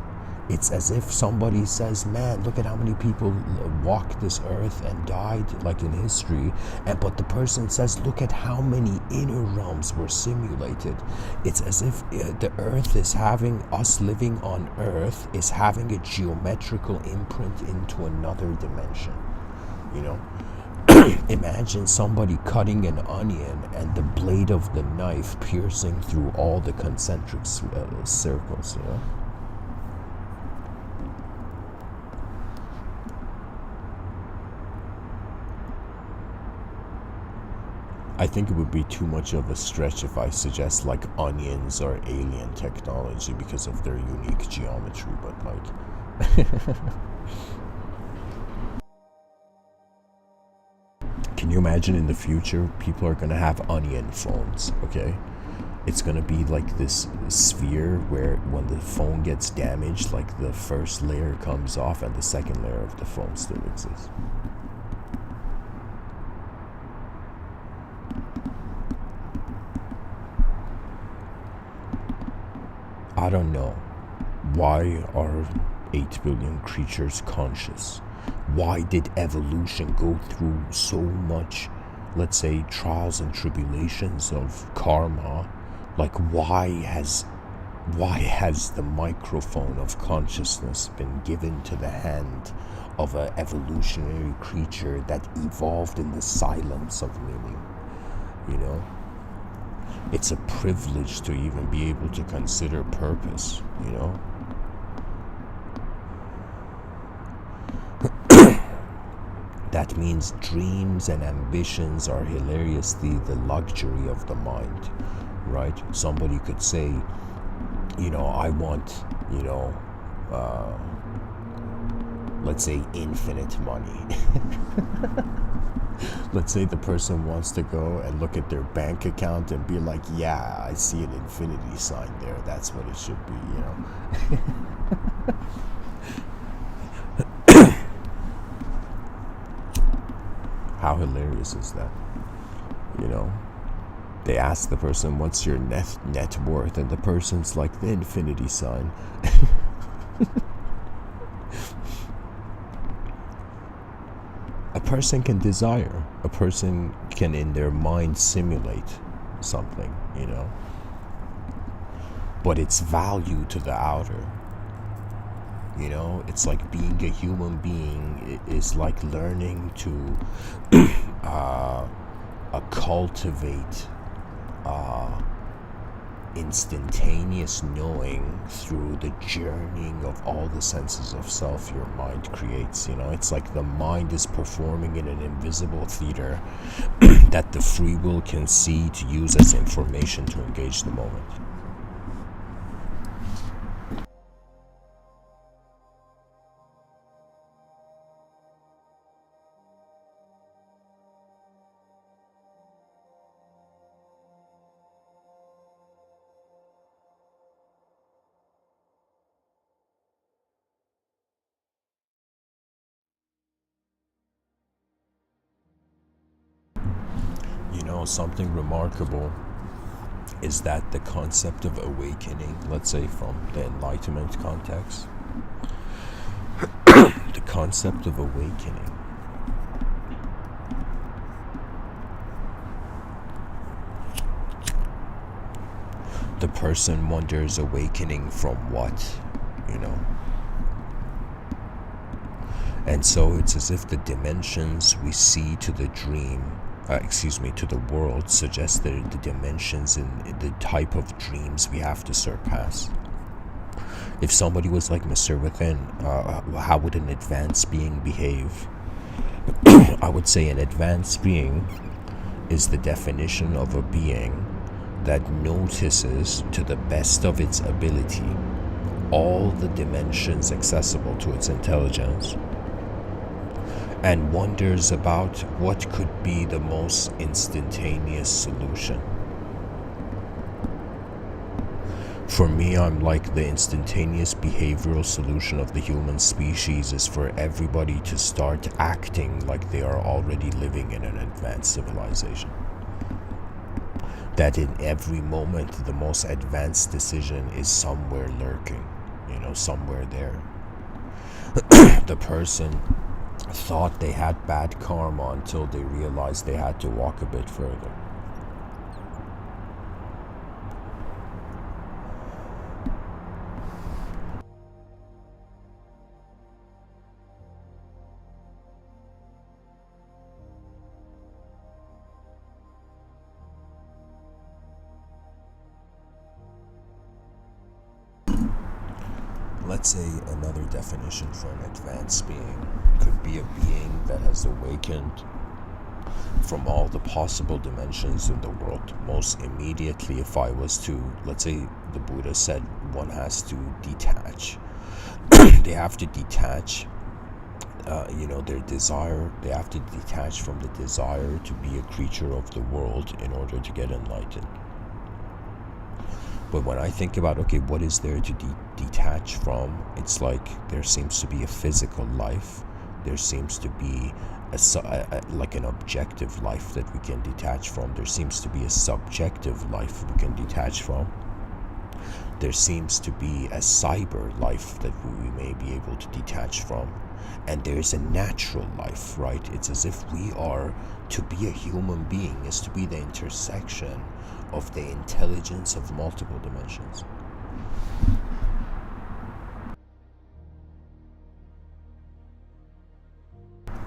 It's as if somebody says, man, look at how many people walked this earth and died, like in history. But the person says, look at how many inner realms were simulated. It's as if the earth is having, us living on earth is having a geometrical imprint into another dimension, Imagine somebody cutting an onion and the blade of the knife piercing through all the concentric circles, I think it would be too much of a stretch if I suggest like onions are alien technology because of their unique geometry, but like can you imagine in the future people are gonna have onion phones, okay? It's gonna be like this sphere where when the phone gets damaged, like the first layer comes off and the second layer of the phone still exists. I don't know why are 8 billion creatures conscious. Why did evolution go through so much, let's say, trials and tribulations of karma? Like, why has the microphone of consciousness been given to the hand of an evolutionary creature that evolved in the silence of meaning? You know, it's a privilege to even be able to consider purpose, you know. That means dreams and ambitions are hilariously the luxury of the mind, right? Somebody could say, you know, I want, you know, let's say infinite money. Let's say the person wants to go and look at their bank account and be like, yeah, I see an infinity sign there. That's what it should be, you know. How hilarious is that? You know, they ask the person, what's your net worth? And the person's like, the infinity sign. A person can desire. A person can, in their mind, simulate something, you know. But its value to the outer. You know, it's like being a human being is like learning to cultivate instantaneous knowing through the journeying of all the senses of self your mind creates. You know, it's like the mind is performing in an invisible theater that the free will can see to use as information to engage the moment. You know, something remarkable is that the concept of awakening, let's say from the Enlightenment context, the concept of awakening the person wonders, awakening from what, you know? And so it's as if the dimensions we see to the dream, to the world, suggest that the dimensions in the type of dreams we have to surpass. If somebody was like Mr.Within, how would an advanced being behave? I would say an advanced being is the definition of a being that notices to the best of its ability all the dimensions accessible to its intelligence and wonders about what could be the most instantaneous solution. For me, I'm like the instantaneous behavioral solution of the human species is for everybody to start acting like they are already living in an advanced civilization. That in every moment, the most advanced decision is somewhere lurking, you know, somewhere there. The person thought they had bad karma until they realized they had to walk a bit further. Let's say another definition for an advanced being could be a being that has awakened from all the possible dimensions in the world. Most immediately, if I was to, let's say the Buddha said one has to detach. They have to detach, their desire. They have to detach from the desire to be a creature of the world in order to get enlightened. But when I think about, okay, what is there to detach from? It's like there seems to be a physical life. There seems to be like an objective life that we can detach from. There seems to be a subjective life we can detach from. There seems to be a cyber life that we may be able to detach from. And there's a natural life, right? It's as if we are, to be a human being is to be the intersection of the intelligence of multiple dimensions.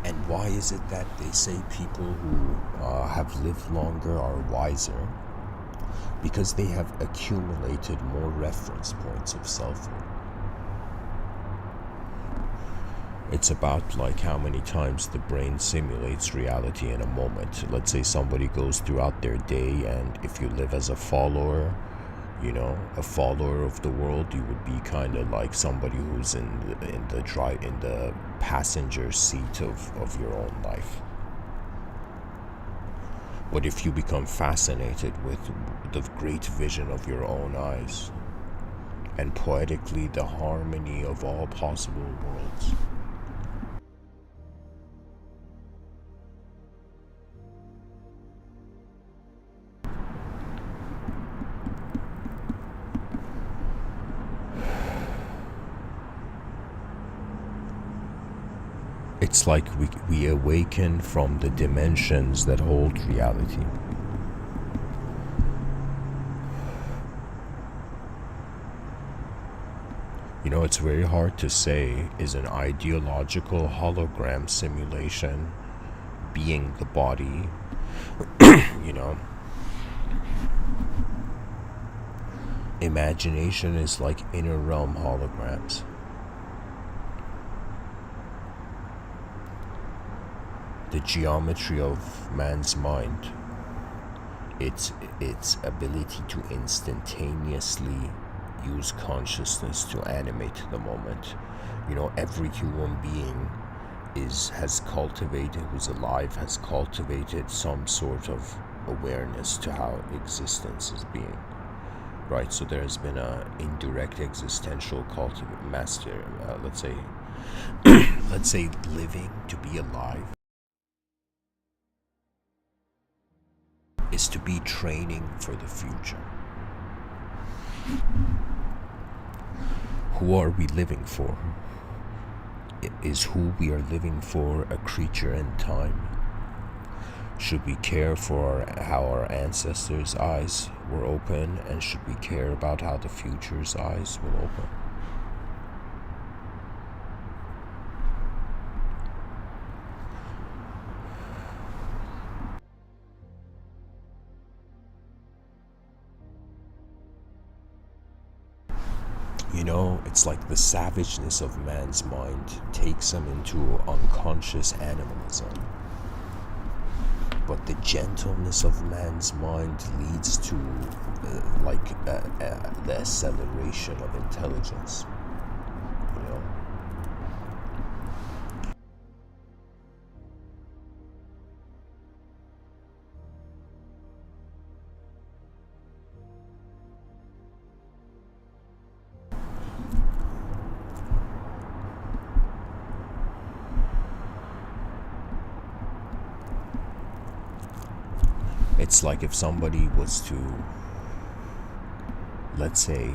And why is it that they say people who have lived longer are wiser? Because they have accumulated more reference points of selfhood. It's about like how many times the brain simulates reality in a moment. Let's say somebody goes throughout their day, and if you live as a follower, a follower of the world, you would be kind of like somebody who's in the passenger seat of your own life. What if you become fascinated with the great vision of your own eyes, and poetically the harmony of all possible worlds? It's like we awaken from the dimensions that hold reality. It's very hard to say, is an ideological hologram simulation being the body? Imagination is like inner realm holograms. The geometry of man's mind, its ability to instantaneously use consciousness to animate the moment. Every human being has cultivated, who's alive, has cultivated some sort of awareness to how existence is being. Right, so there has been a indirect existential master. Let's say living, to be alive, is to be training for the future. Who are we living for? Is who we are living for a creature in time? Should we care for how our ancestors' eyes were open, and should we care about how the future's eyes will open? It's like the savageness of man's mind takes him into unconscious animalism. But the gentleness of man's mind leads to the acceleration of intelligence. It's like if somebody was to, let's say,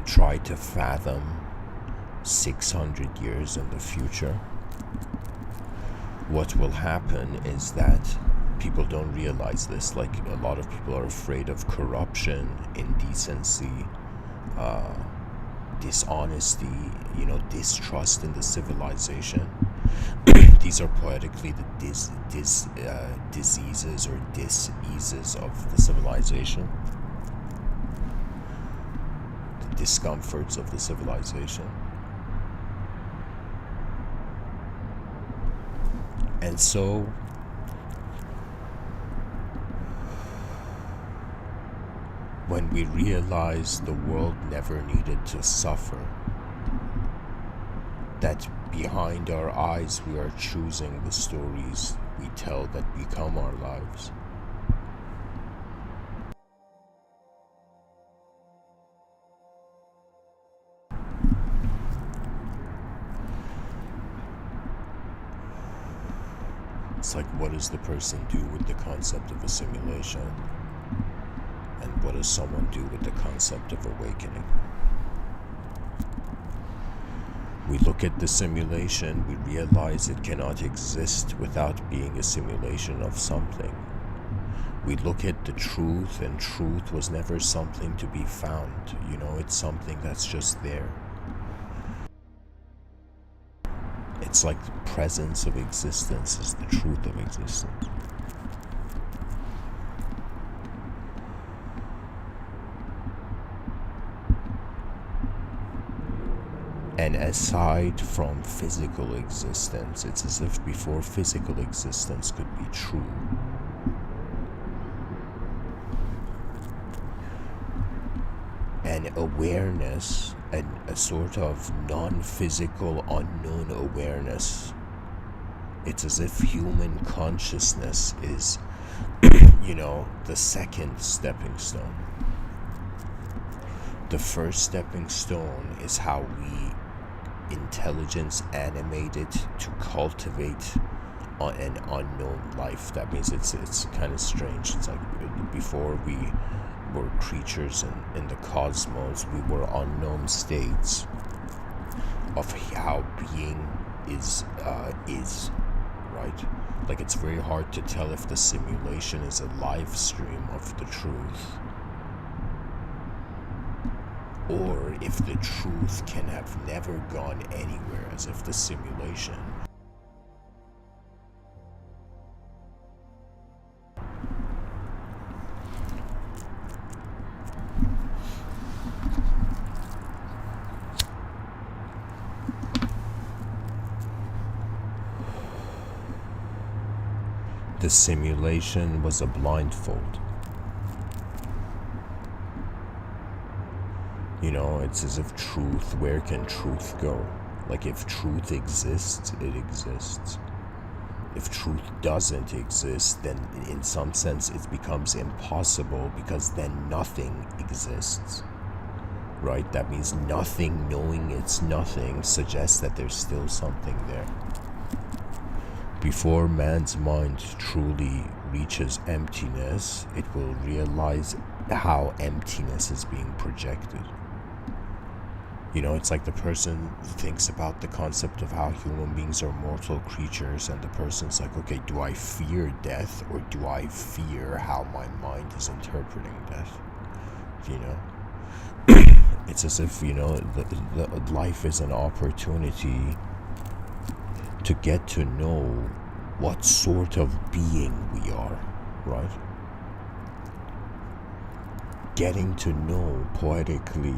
try to fathom 600 years in the future, what will happen is that people don't realize this. Like, a lot of people are afraid of corruption, indecency, dishonesty, distrust in the civilization. These are poetically the diseases or diseases of the civilization, the discomforts of the civilization. And so when we realize the world never needed to suffer, that behind our eyes we are choosing the stories we tell that become our lives. It's like, what does the person do with the concept of a simulation? And what does someone do with the concept of awakening? We look at the simulation, we realize it cannot exist without being a simulation of something. We look at the truth, and truth was never something to be found. It's something that's just there. It's like the presence of existence is the truth of existence. And aside from physical existence, it's as if before physical existence could be true, an awareness, and a sort of non-physical unknown awareness. It's as if human consciousness is, the second stepping stone. The first stepping stone is how we intelligence animated to cultivate an unknown life. That means it's kind of strange. It's like before we were creatures in the cosmos, we were unknown states of how being is right. Like, it's very hard to tell if the simulation is a live stream of the truth, or if the truth can have never gone anywhere, as if the simulation was a blindfold. It's as if truth, where can truth go? Like, if truth exists, it exists. If truth doesn't exist, then in some sense it becomes impossible, because then nothing exists. Right? That means nothing knowing it's nothing suggests that there's still something there. Before man's mind truly reaches emptiness, it will realize how emptiness is being projected. It's like the person thinks about the concept of how human beings are mortal creatures, and the person's like, okay, do I fear death, or do I fear how my mind is interpreting death? It's as if, the life is an opportunity to get to know what sort of being we are, right? Getting to know poetically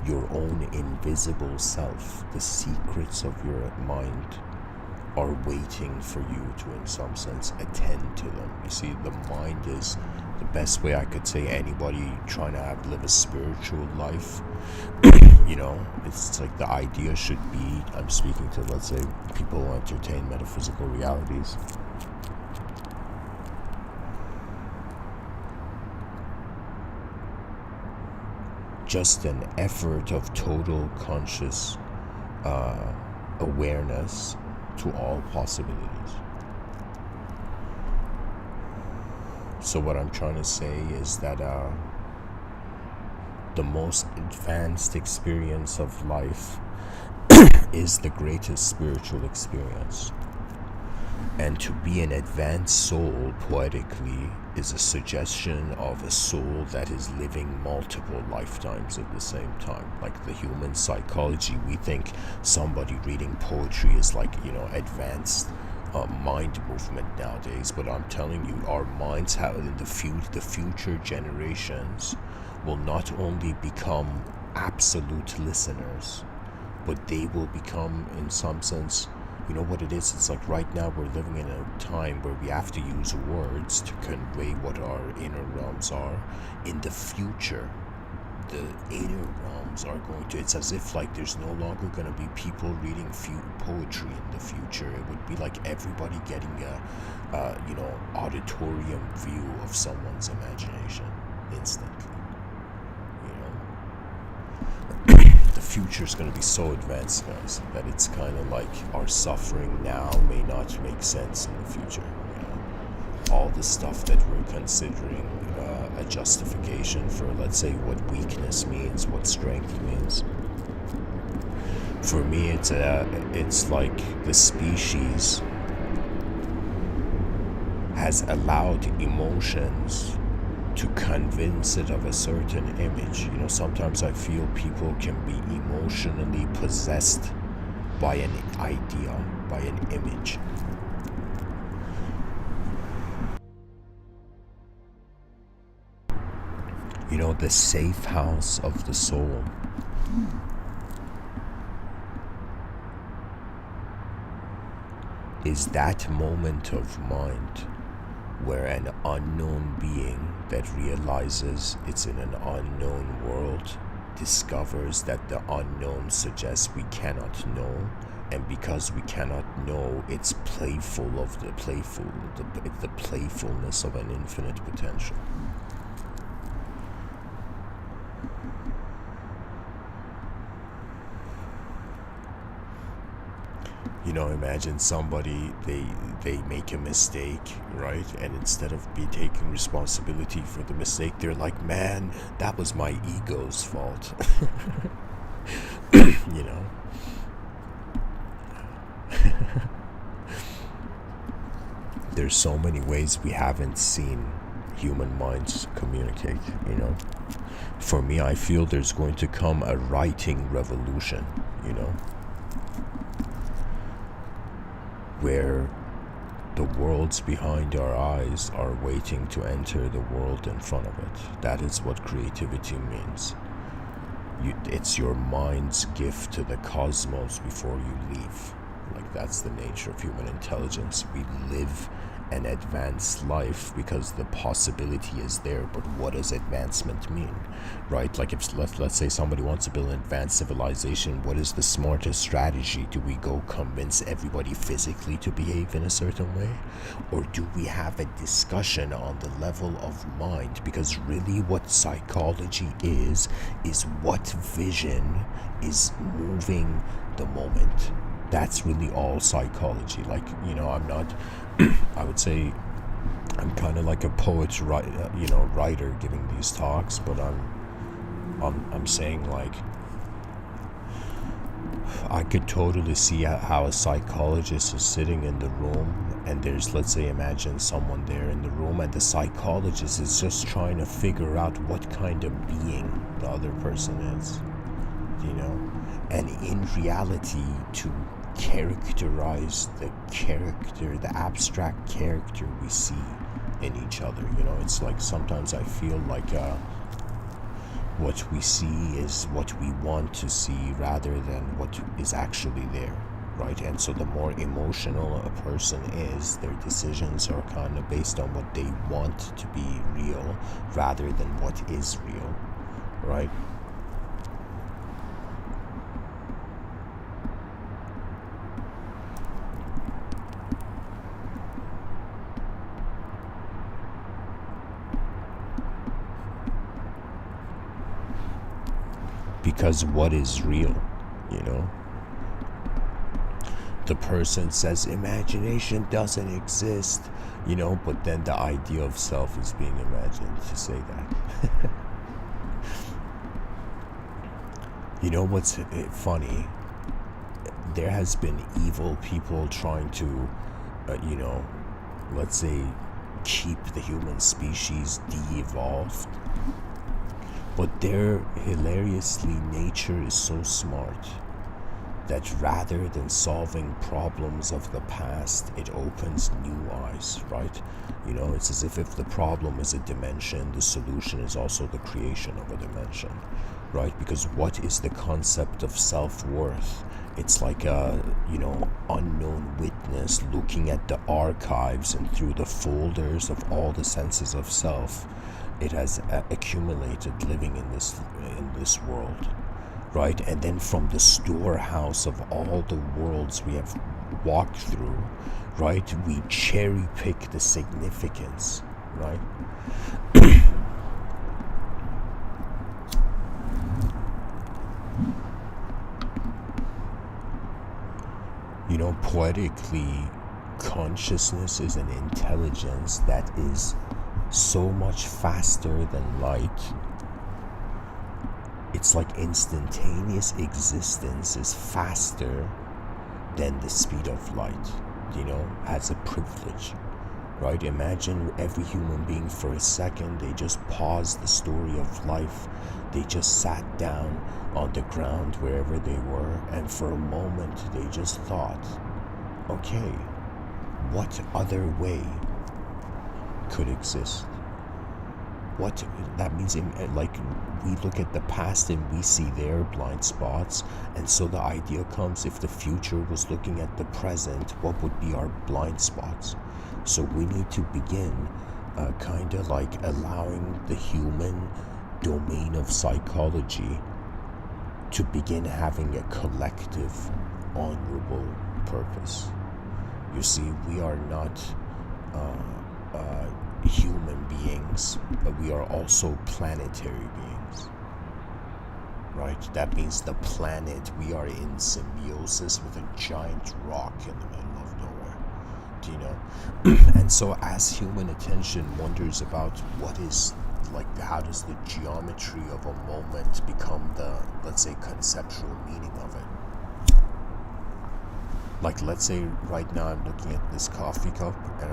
your own invisible self. The secrets of your mind are waiting for you to, in some sense, attend to them. You see, the mind is the best way I could say anybody trying to live a spiritual life. It's like the idea should be, I'm speaking to, let's say, people who entertain metaphysical realities. Just an effort of total conscious awareness to all possibilities. So what I'm trying to say is that the most advanced experience of life is the greatest spiritual experience. And to be an advanced soul, poetically, is a suggestion of a soul that is living multiple lifetimes at the same time. Like the human psychology, we think somebody reading poetry is like, advanced mind movement nowadays. But I'm telling you, our minds have, in the future generations, will not only become absolute listeners, but they will become, in some sense, you know what it is? It's like right now we're living in a time where we have to use words to convey what our inner realms are. In the future, the inner realms are going to, it's as if like there's no longer going to be people reading poetry in the future. It would be like everybody getting a auditorium view of someone's imagination instantly. The future is going to be so advanced, guys, that it's kind of like our suffering now may not make sense in the future. All the stuff that we're considering a justification for, let's say, what weakness means, what strength means, For me, it's like the species has allowed emotions to convince it of a certain image. Sometimes I feel people can be emotionally possessed by an idea, by an image. The safe house of the soul. Is that moment of mind where an unknown being that realizes it's in an unknown world discovers that the unknown suggests we cannot know, and because we cannot know, it's playful of the playful, the playfulness of an infinite potential. Imagine somebody, they make a mistake, right? And instead of taking responsibility for the mistake, they're like, man, that was my ego's fault. There's so many ways we haven't seen human minds communicate, For me, I feel there's going to come a writing revolution, where the worlds behind our eyes are waiting to enter the world in front of it. That is what creativity means. It's your mind's gift to the cosmos before you leave. Like, that's the nature of human intelligence. We live an advanced life because the possibility is there, but what does advancement mean, right? Like, if let's say somebody wants to build an advanced civilization, what is the smartest strategy? Do we go convince everybody physically to behave in a certain way, or do we have a discussion on the level of mind? Because really what psychology is what vision is moving the moment. That's really all psychology. Like, I'm not I would say I'm kind of like a poet, writer giving these talks, but I'm saying, like, I could totally see how a psychologist is sitting in the room, and there's, let's say, imagine someone there in the room, and the psychologist is just trying to figure out what kind of being the other person is, and in reality, to characterize the character, the abstract character we see in each other. It's like sometimes I feel like what we see is what we want to see rather than what is actually there, right? And so the more emotional a person is, their decisions are kind of based on what they want to be real rather than what is real, right? Because what is real, The person says imagination doesn't exist, but then the idea of self is being imagined to say that. What's funny? There has been evil people trying to, let's say, keep the human species de-evolved. But hilariously, nature is so smart that rather than solving problems of the past, it opens new eyes, right? It's as if the problem is a dimension, the solution is also the creation of a dimension, right? Because what is the concept of self-worth? It's like a, unknown witness looking at the archives and through the folders of all the senses of self. It has accumulated living in this world, right? And then from the storehouse of all the worlds we have walked through, right, we cherry pick the significance, right? Poetically, consciousness is an intelligence that is so much faster than light, It's like instantaneous existence is faster than the speed of light, has a privilege, right? Imagine every human being for a second, they just paused the story of life. They just sat down on the ground wherever they were, and for a moment they just thought, okay, what other way could exist? What that means, like, we look at the past and we see their blind spots, and so the idea comes, if the future was looking at the present, what would be our blind spots? So we need to begin kind of like allowing the human domain of psychology to begin having a collective honorable purpose. You see, we are not human beings, but we are also planetary beings, right? That means the planet, we are in symbiosis with a giant rock in the middle of nowhere, And so as human attention wonders about what is, like, how does the geometry of a moment become the, let's say, conceptual meaning of it. Like, let's say right now I'm looking at this coffee cup and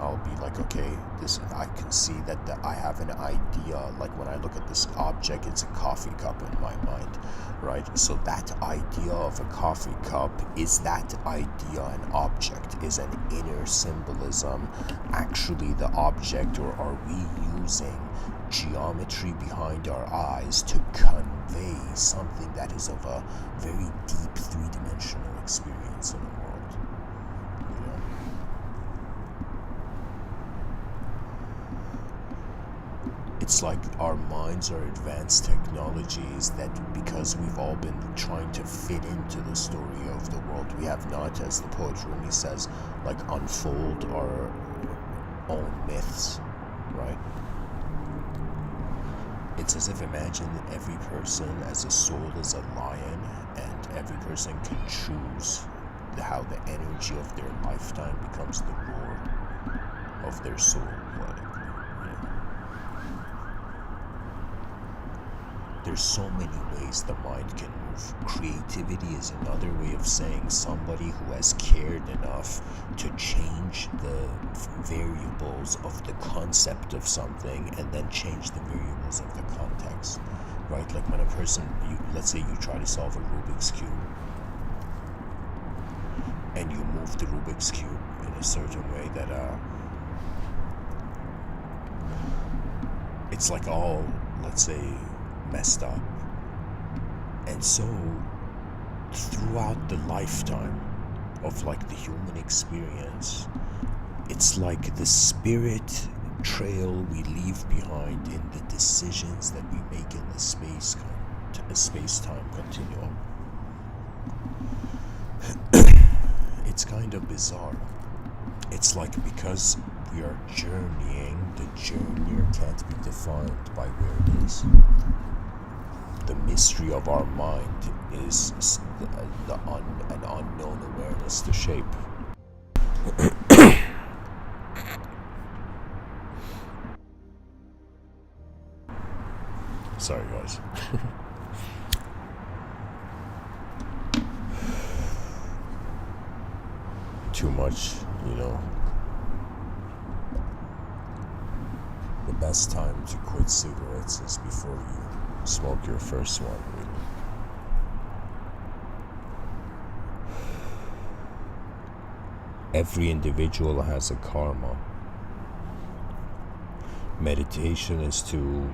I'll be like, okay, this, I can see that I have an idea. Like, when I look at this object, it's a coffee cup in my mind, right? So that idea of a coffee cup, is that idea an object? Is an inner symbolism actually the object, or are we using geometry behind our eyes to convey something that is of a very deep three-dimensional experience in the world? It's like our minds are advanced technologies that, because we've all been trying to fit into the story of the world, we have not, as the poet Rumi says, like, unfold our own myths, right? It's as if, imagine every person as a soul is a lion, and every person can choose how the energy of their lifetime becomes the roar of their soul. There's so many ways the mind can move. Creativity is another way of saying somebody who has cared enough to change the variables of the concept of something and then change the variables of the context, right? Like when a person, let's say you try to solve a Rubik's Cube, and you move the Rubik's Cube in a certain way that it's like all, let's say, messed up. And so throughout the lifetime of, like, the human experience, it's like the spirit trail we leave behind in the decisions that we make in the space-time continuum. It's kind of bizarre. It's like, because we are journeying, the journeyer can't be defined by where it is. The mystery of our mind is an unknown awareness to shape. Sorry, guys. Too much, The best time to quit cigarettes is before you smoke your first one, really. Every individual has a karma. Meditation is to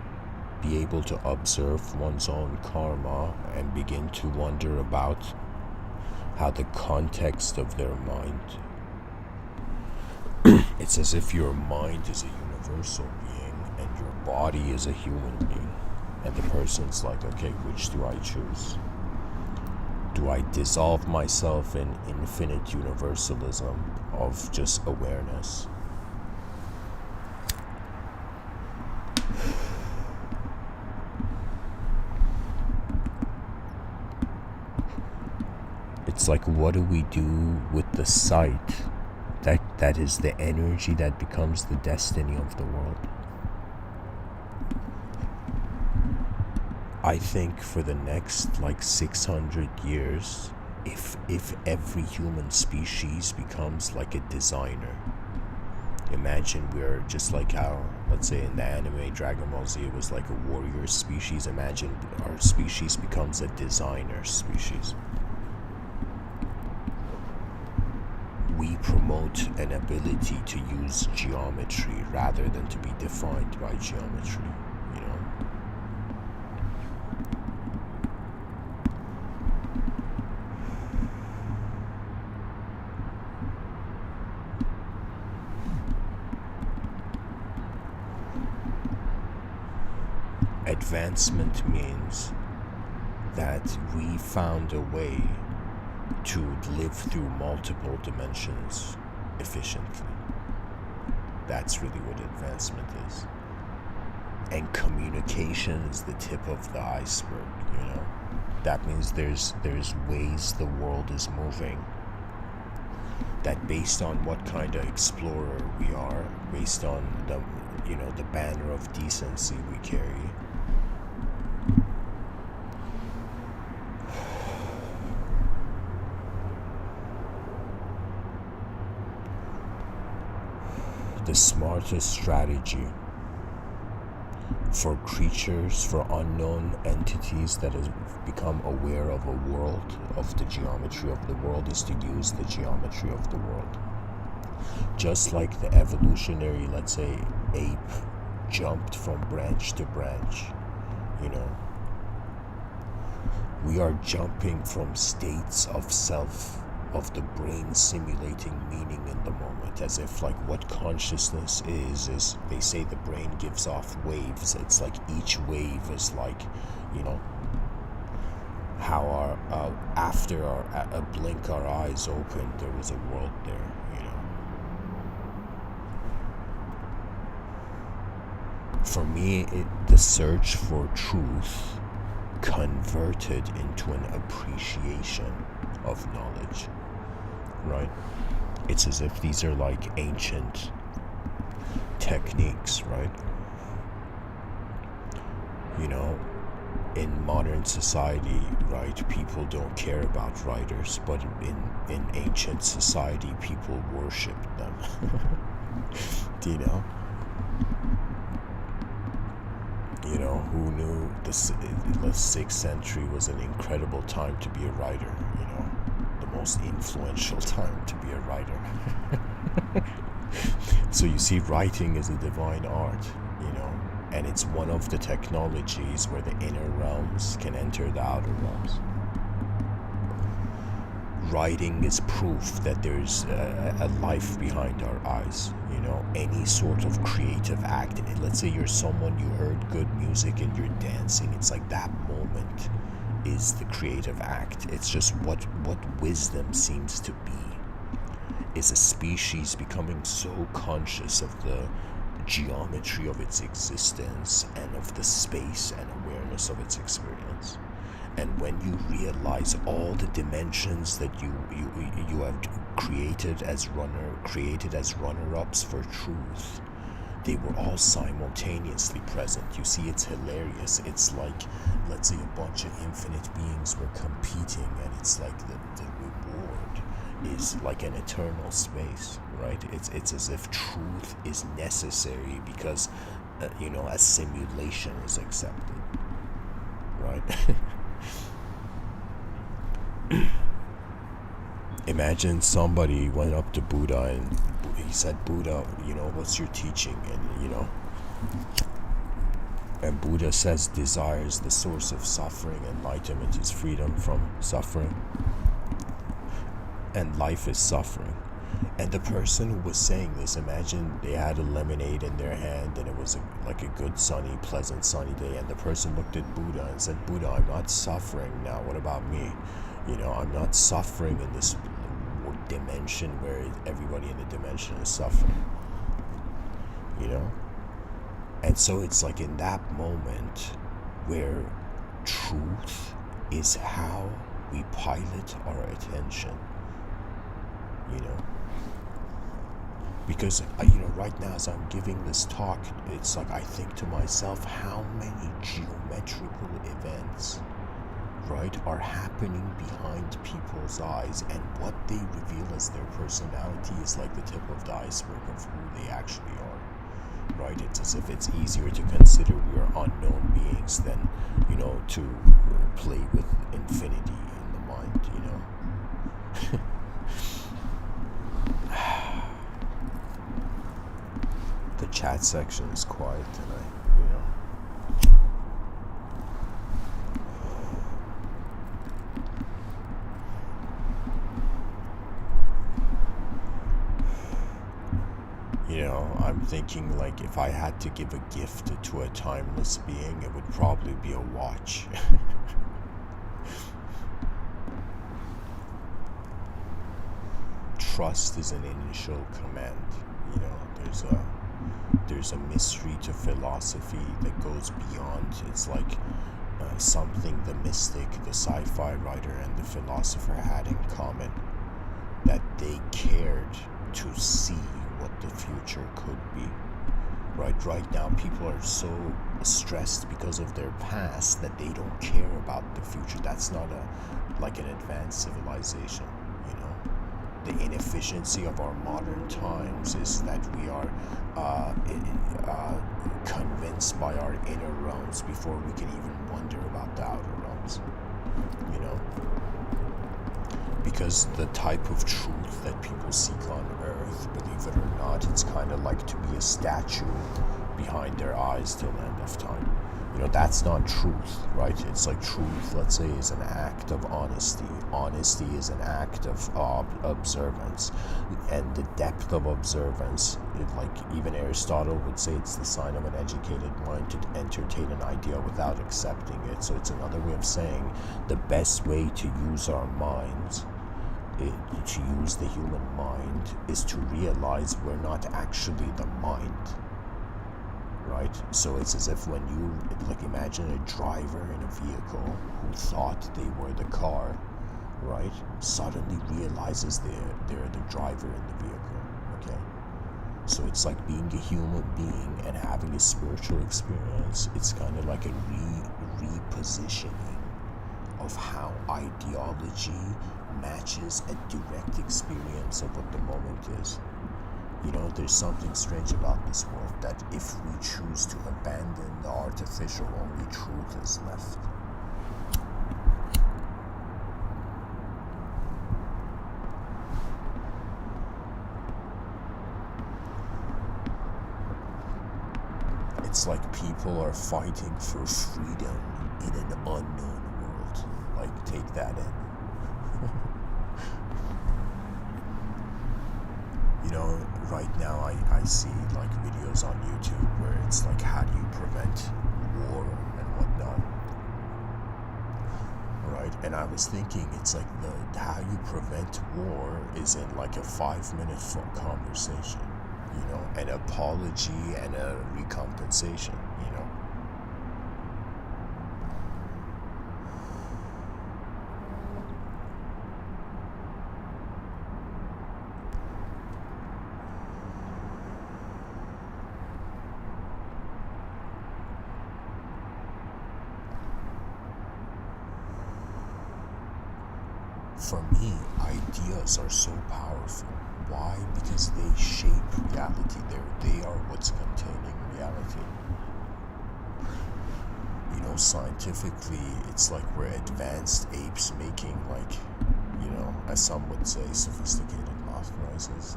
be able to observe one's own karma and begin to wonder about how the context of their mind. It's as if your mind is a universal being and your body is a human being. And the person's like, okay, which do I choose? Do I dissolve myself in infinite universalism of just awareness? It's like, what do we do with the sight? That is the energy that becomes the destiny of the world. I think for the next like 600 years, if every human species becomes like a designer, imagine we're just like how, let's say in the anime Dragon Ball Z, it was like a warrior species. Imagine our species becomes a designer species. We promote an ability to use geometry rather than to be defined by geometry, you know? Advancement means that we found a way to live through multiple dimensions efficiently. That's really what advancement is. And communication is the tip of the iceberg, you know? That means there's ways the world is moving that, based on what kind of explorer we are, based on the, you know, the banner of decency we carry, the smartest strategy for creatures, for unknown entities that have become aware of a world, of the geometry of the world, is to use the geometry of the world. Just like the evolutionary, let's say, ape jumped from branch to branch, you know, we are jumping from states of self, of the brain simulating meaning in the moment, as if like what consciousness is they say the brain gives off waves. It's like each wave is like, you know, how our after a blink our eyes opened, there was a world there, you know. For me, the search for truth converted into an appreciation of knowledge, right? It's as if these are like ancient techniques, right? You know, in modern society, right, people don't care about writers, but in ancient society, people worshipped them. Do you know? You know, who knew the 6th century was an incredible time to be a writer, you know? The most influential time to be a writer. So you see, writing is a divine art, you know? And it's one of the technologies where the inner realms can enter the outer realms. Writing is proof that there's a life behind our eyes, you know. Any sort of creative act, let's say you're someone, you heard good music and you're dancing, it's like that moment is the creative act. It's just what wisdom seems to be, is a species becoming so conscious of the geometry of its existence and of the space and awareness of its experience. And when you realize all the dimensions that you have created as runner-ups for truth, they were all simultaneously present. You see, it's hilarious. It's like, let's say a bunch of infinite beings were competing, and it's like the reward is like an eternal space, right? It's as if truth is necessary because, you know, a simulation is accepted, right? Imagine somebody went up to Buddha and he said, Buddha, you know, what's your teaching? And, you know, and Buddha says desire is the source of suffering, enlightenment is freedom from suffering, and life is suffering. And the person who was saying this, imagine they had a lemonade in their hand and it was like a good sunny, pleasant sunny day, and the person looked at Buddha and said, Buddha, I'm not suffering now, what about me? You know, I'm not suffering in this dimension where everybody in the dimension is suffering, you know? And so it's like in that moment where truth is how we pilot our attention, you know? Because, you know, right now as I'm giving this talk, it's like I think to myself, how many geometrical events right, are happening behind people's eyes, and what they reveal as their personality is like the tip of the iceberg of who they actually are, right? It's as if it's easier to consider we are unknown beings than, to play with infinity in the mind, The chat section is quiet tonight, I'm thinking, like, if I had to give a gift to a timeless being, it would probably be a watch. Trust is an initial command. There's a mystery to philosophy that goes beyond. It's like something the mystic, the sci-fi writer, and the philosopher had in common, that they cared to see what the future could be. Right now, people are so stressed because of their past that they don't care about the future. That's not an advanced civilization. The inefficiency of our modern times is that we are convinced by our inner realms before we can even wonder about the outer realms. Because the type of truth that people seek on earth, believe it or not, it's kind of like to be a statue behind their eyes till the end of time. That's not truth, right? It's like truth, let's say, is an act of honesty. Honesty is an act of observance. And the depth of observance, like even Aristotle would say, it's the sign of an educated mind to entertain an idea without accepting it. So it's another way of saying the best way to use our minds, to use the human mind, is to realize we're not actually the mind. Right? So it's as if when you, imagine a driver in a vehicle who thought they were the car, right, suddenly realizes they're the driver in the vehicle, okay? So it's like being a human being and having a spiritual experience. It's kind of like a repositioning of how ideology matches a direct experience of what the moment is. There's something strange about this world, that if we choose to abandon the artificial, only truth is left. It's like people are fighting for freedom in an unknown world. Like, take that in. Right now I see like videos on YouTube where it's like, how do you prevent war and whatnot, right? And I was thinking, it's like how you prevent war is in like a 5-minute conversation, an apology and a recompensation, For me, ideas are so powerful. Why? Because they shape reality. They are what's containing reality. Scientifically, it's like we're advanced apes making, like, as some would say, sophisticated mouth noises.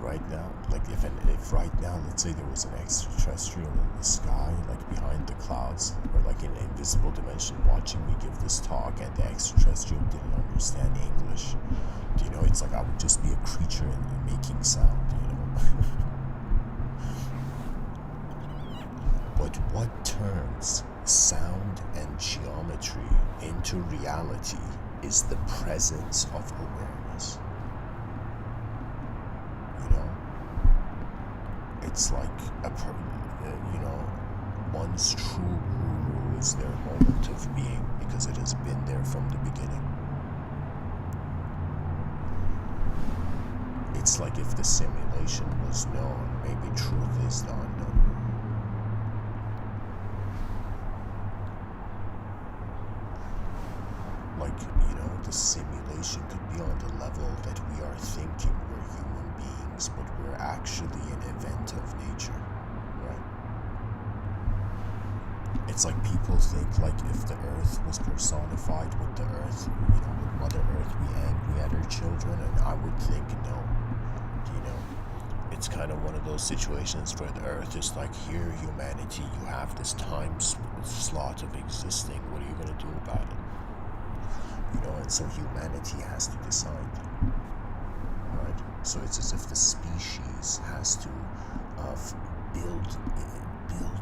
Right now, like if right now, let's say there was an extraterrestrial in the sky, like behind the clouds, or like in an invisible dimension watching me give this talk, and the extraterrestrial didn't understand English, it's like I would just be a creature and making sound, But what turns sound and geometry into reality is the presence of awareness. It's like one's true guru is their moment of being, because it has been there from the beginning. It's like if the simulation was known, maybe truth is the unknown. like, the simulation could be on the level that we are thinking we're human beings, but we're actually an event of nature, right? It's like people think like if the earth was personified with the earth, with Mother Earth be angry at her children, and I would think no. It's kind of one of those situations where the earth is like, here, humanity, you have this time slot of existing, what are you going to do about it? And so humanity has to decide, right? So it's as if the species has to build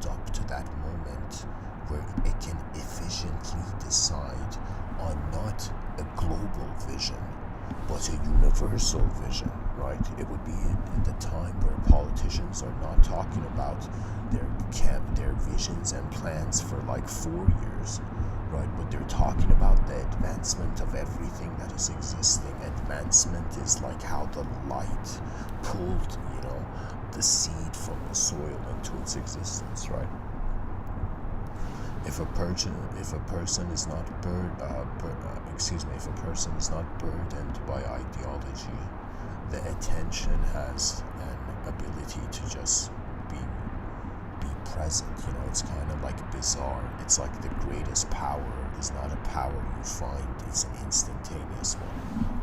up to that moment where it can efficiently decide on not a global vision, but a universal vision, right? It would be the time where politicians are not talking about their visions and plans for like 4 years, right? But they're talking about the advancement of everything that is existing. Advancement is like how the light pulled, the seed from the soil into its existence, right? If a person is not burdened by ideology, the attention has an ability to just be present. It's kind of like bizarre. It's like the greatest power is not a power you find, it's an instantaneous one.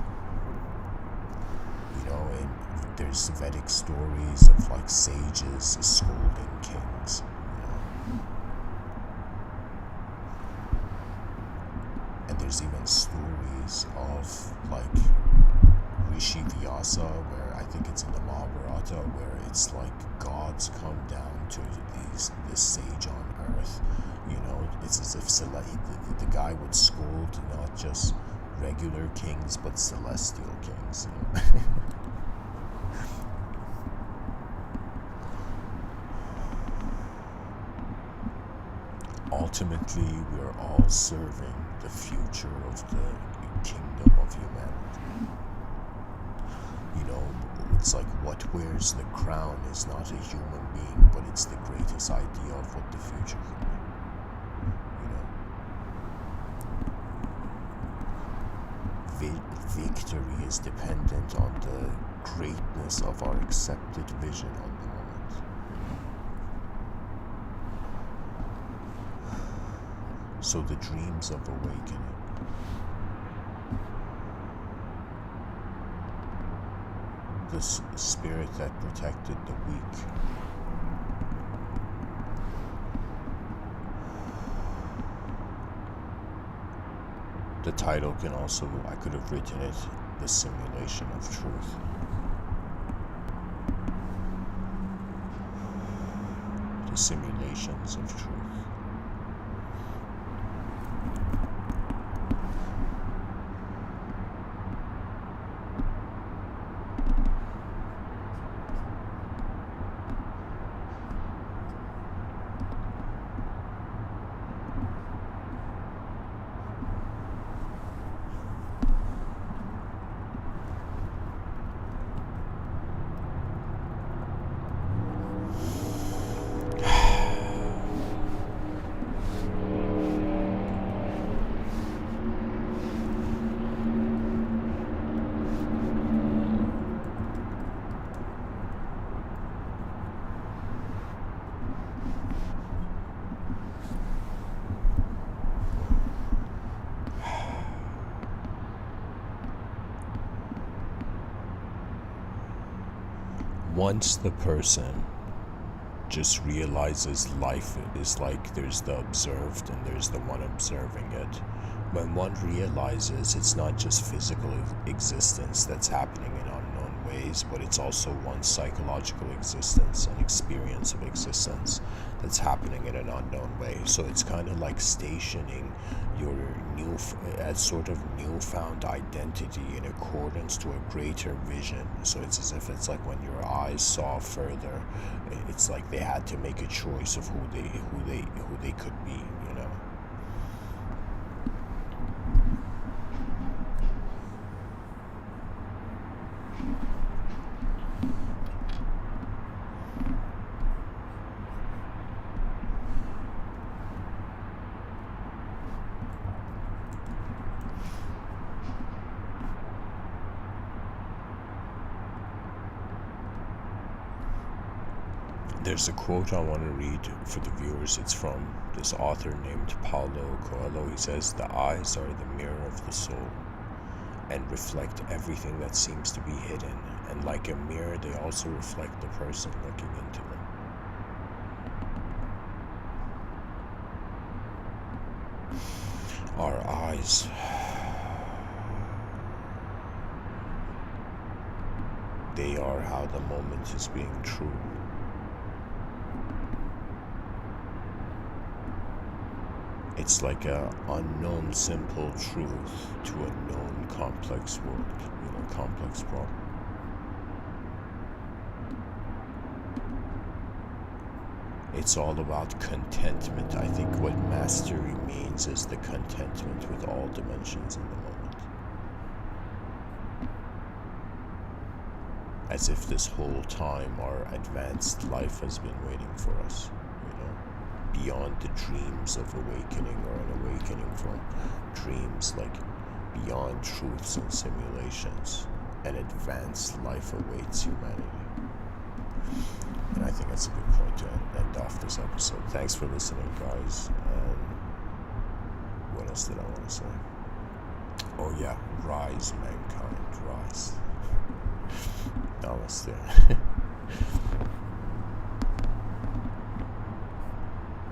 And there's Vedic stories of like sages scolding kings. And there's even stories of like Rishi Vyasa, where I think it's in the Mahabharata, where it's like gods come down to this sage on earth. It's as if the guy would scold not just regular kings, but celestial kings. Ultimately, we are all serving the future of the kingdom of humanity. It's like what wears the crown is not a human being, but it's the greatest idea of what the future can be. Victory is dependent on the greatness of our accepted vision on the moment. So the dreams of awakening. The spirit that protected the weak. The title can also, I could have written it, The Simulation of Truth. The Simulations of Truth. Once the person just realizes life is like there's the observed and there's the one observing it, when one realizes it's not just physical existence that's happening in unknown ways, but it's also one's psychological existence and experience of existence that's happening in an unknown way. So it's kind of like stationing your sort of newfound identity in accordance to a greater vision. So it's as if it's like when your eyes saw further, it's like they had to make a choice of who they could be, There's a quote I want to read for the viewers. It's from this author named Paulo Coelho. He says, "The eyes are the mirror of the soul and reflect everything that seems to be hidden. And like a mirror, they also reflect the person looking into them." Our eyes. They are how the moment is being true. It's like a unknown simple truth to a known complex world, complex problem. It's all about contentment. I think what mastery means is the contentment with all dimensions in the moment. As if this whole time our advanced life has been waiting for us, beyond the dreams of awakening, or an awakening from dreams, like beyond truths and simulations. An advanced life awaits humanity. And I think that's a good point to end off this episode. Thanks for listening, guys. What else did I want to say? Oh yeah, rise, mankind, rise. Namaste.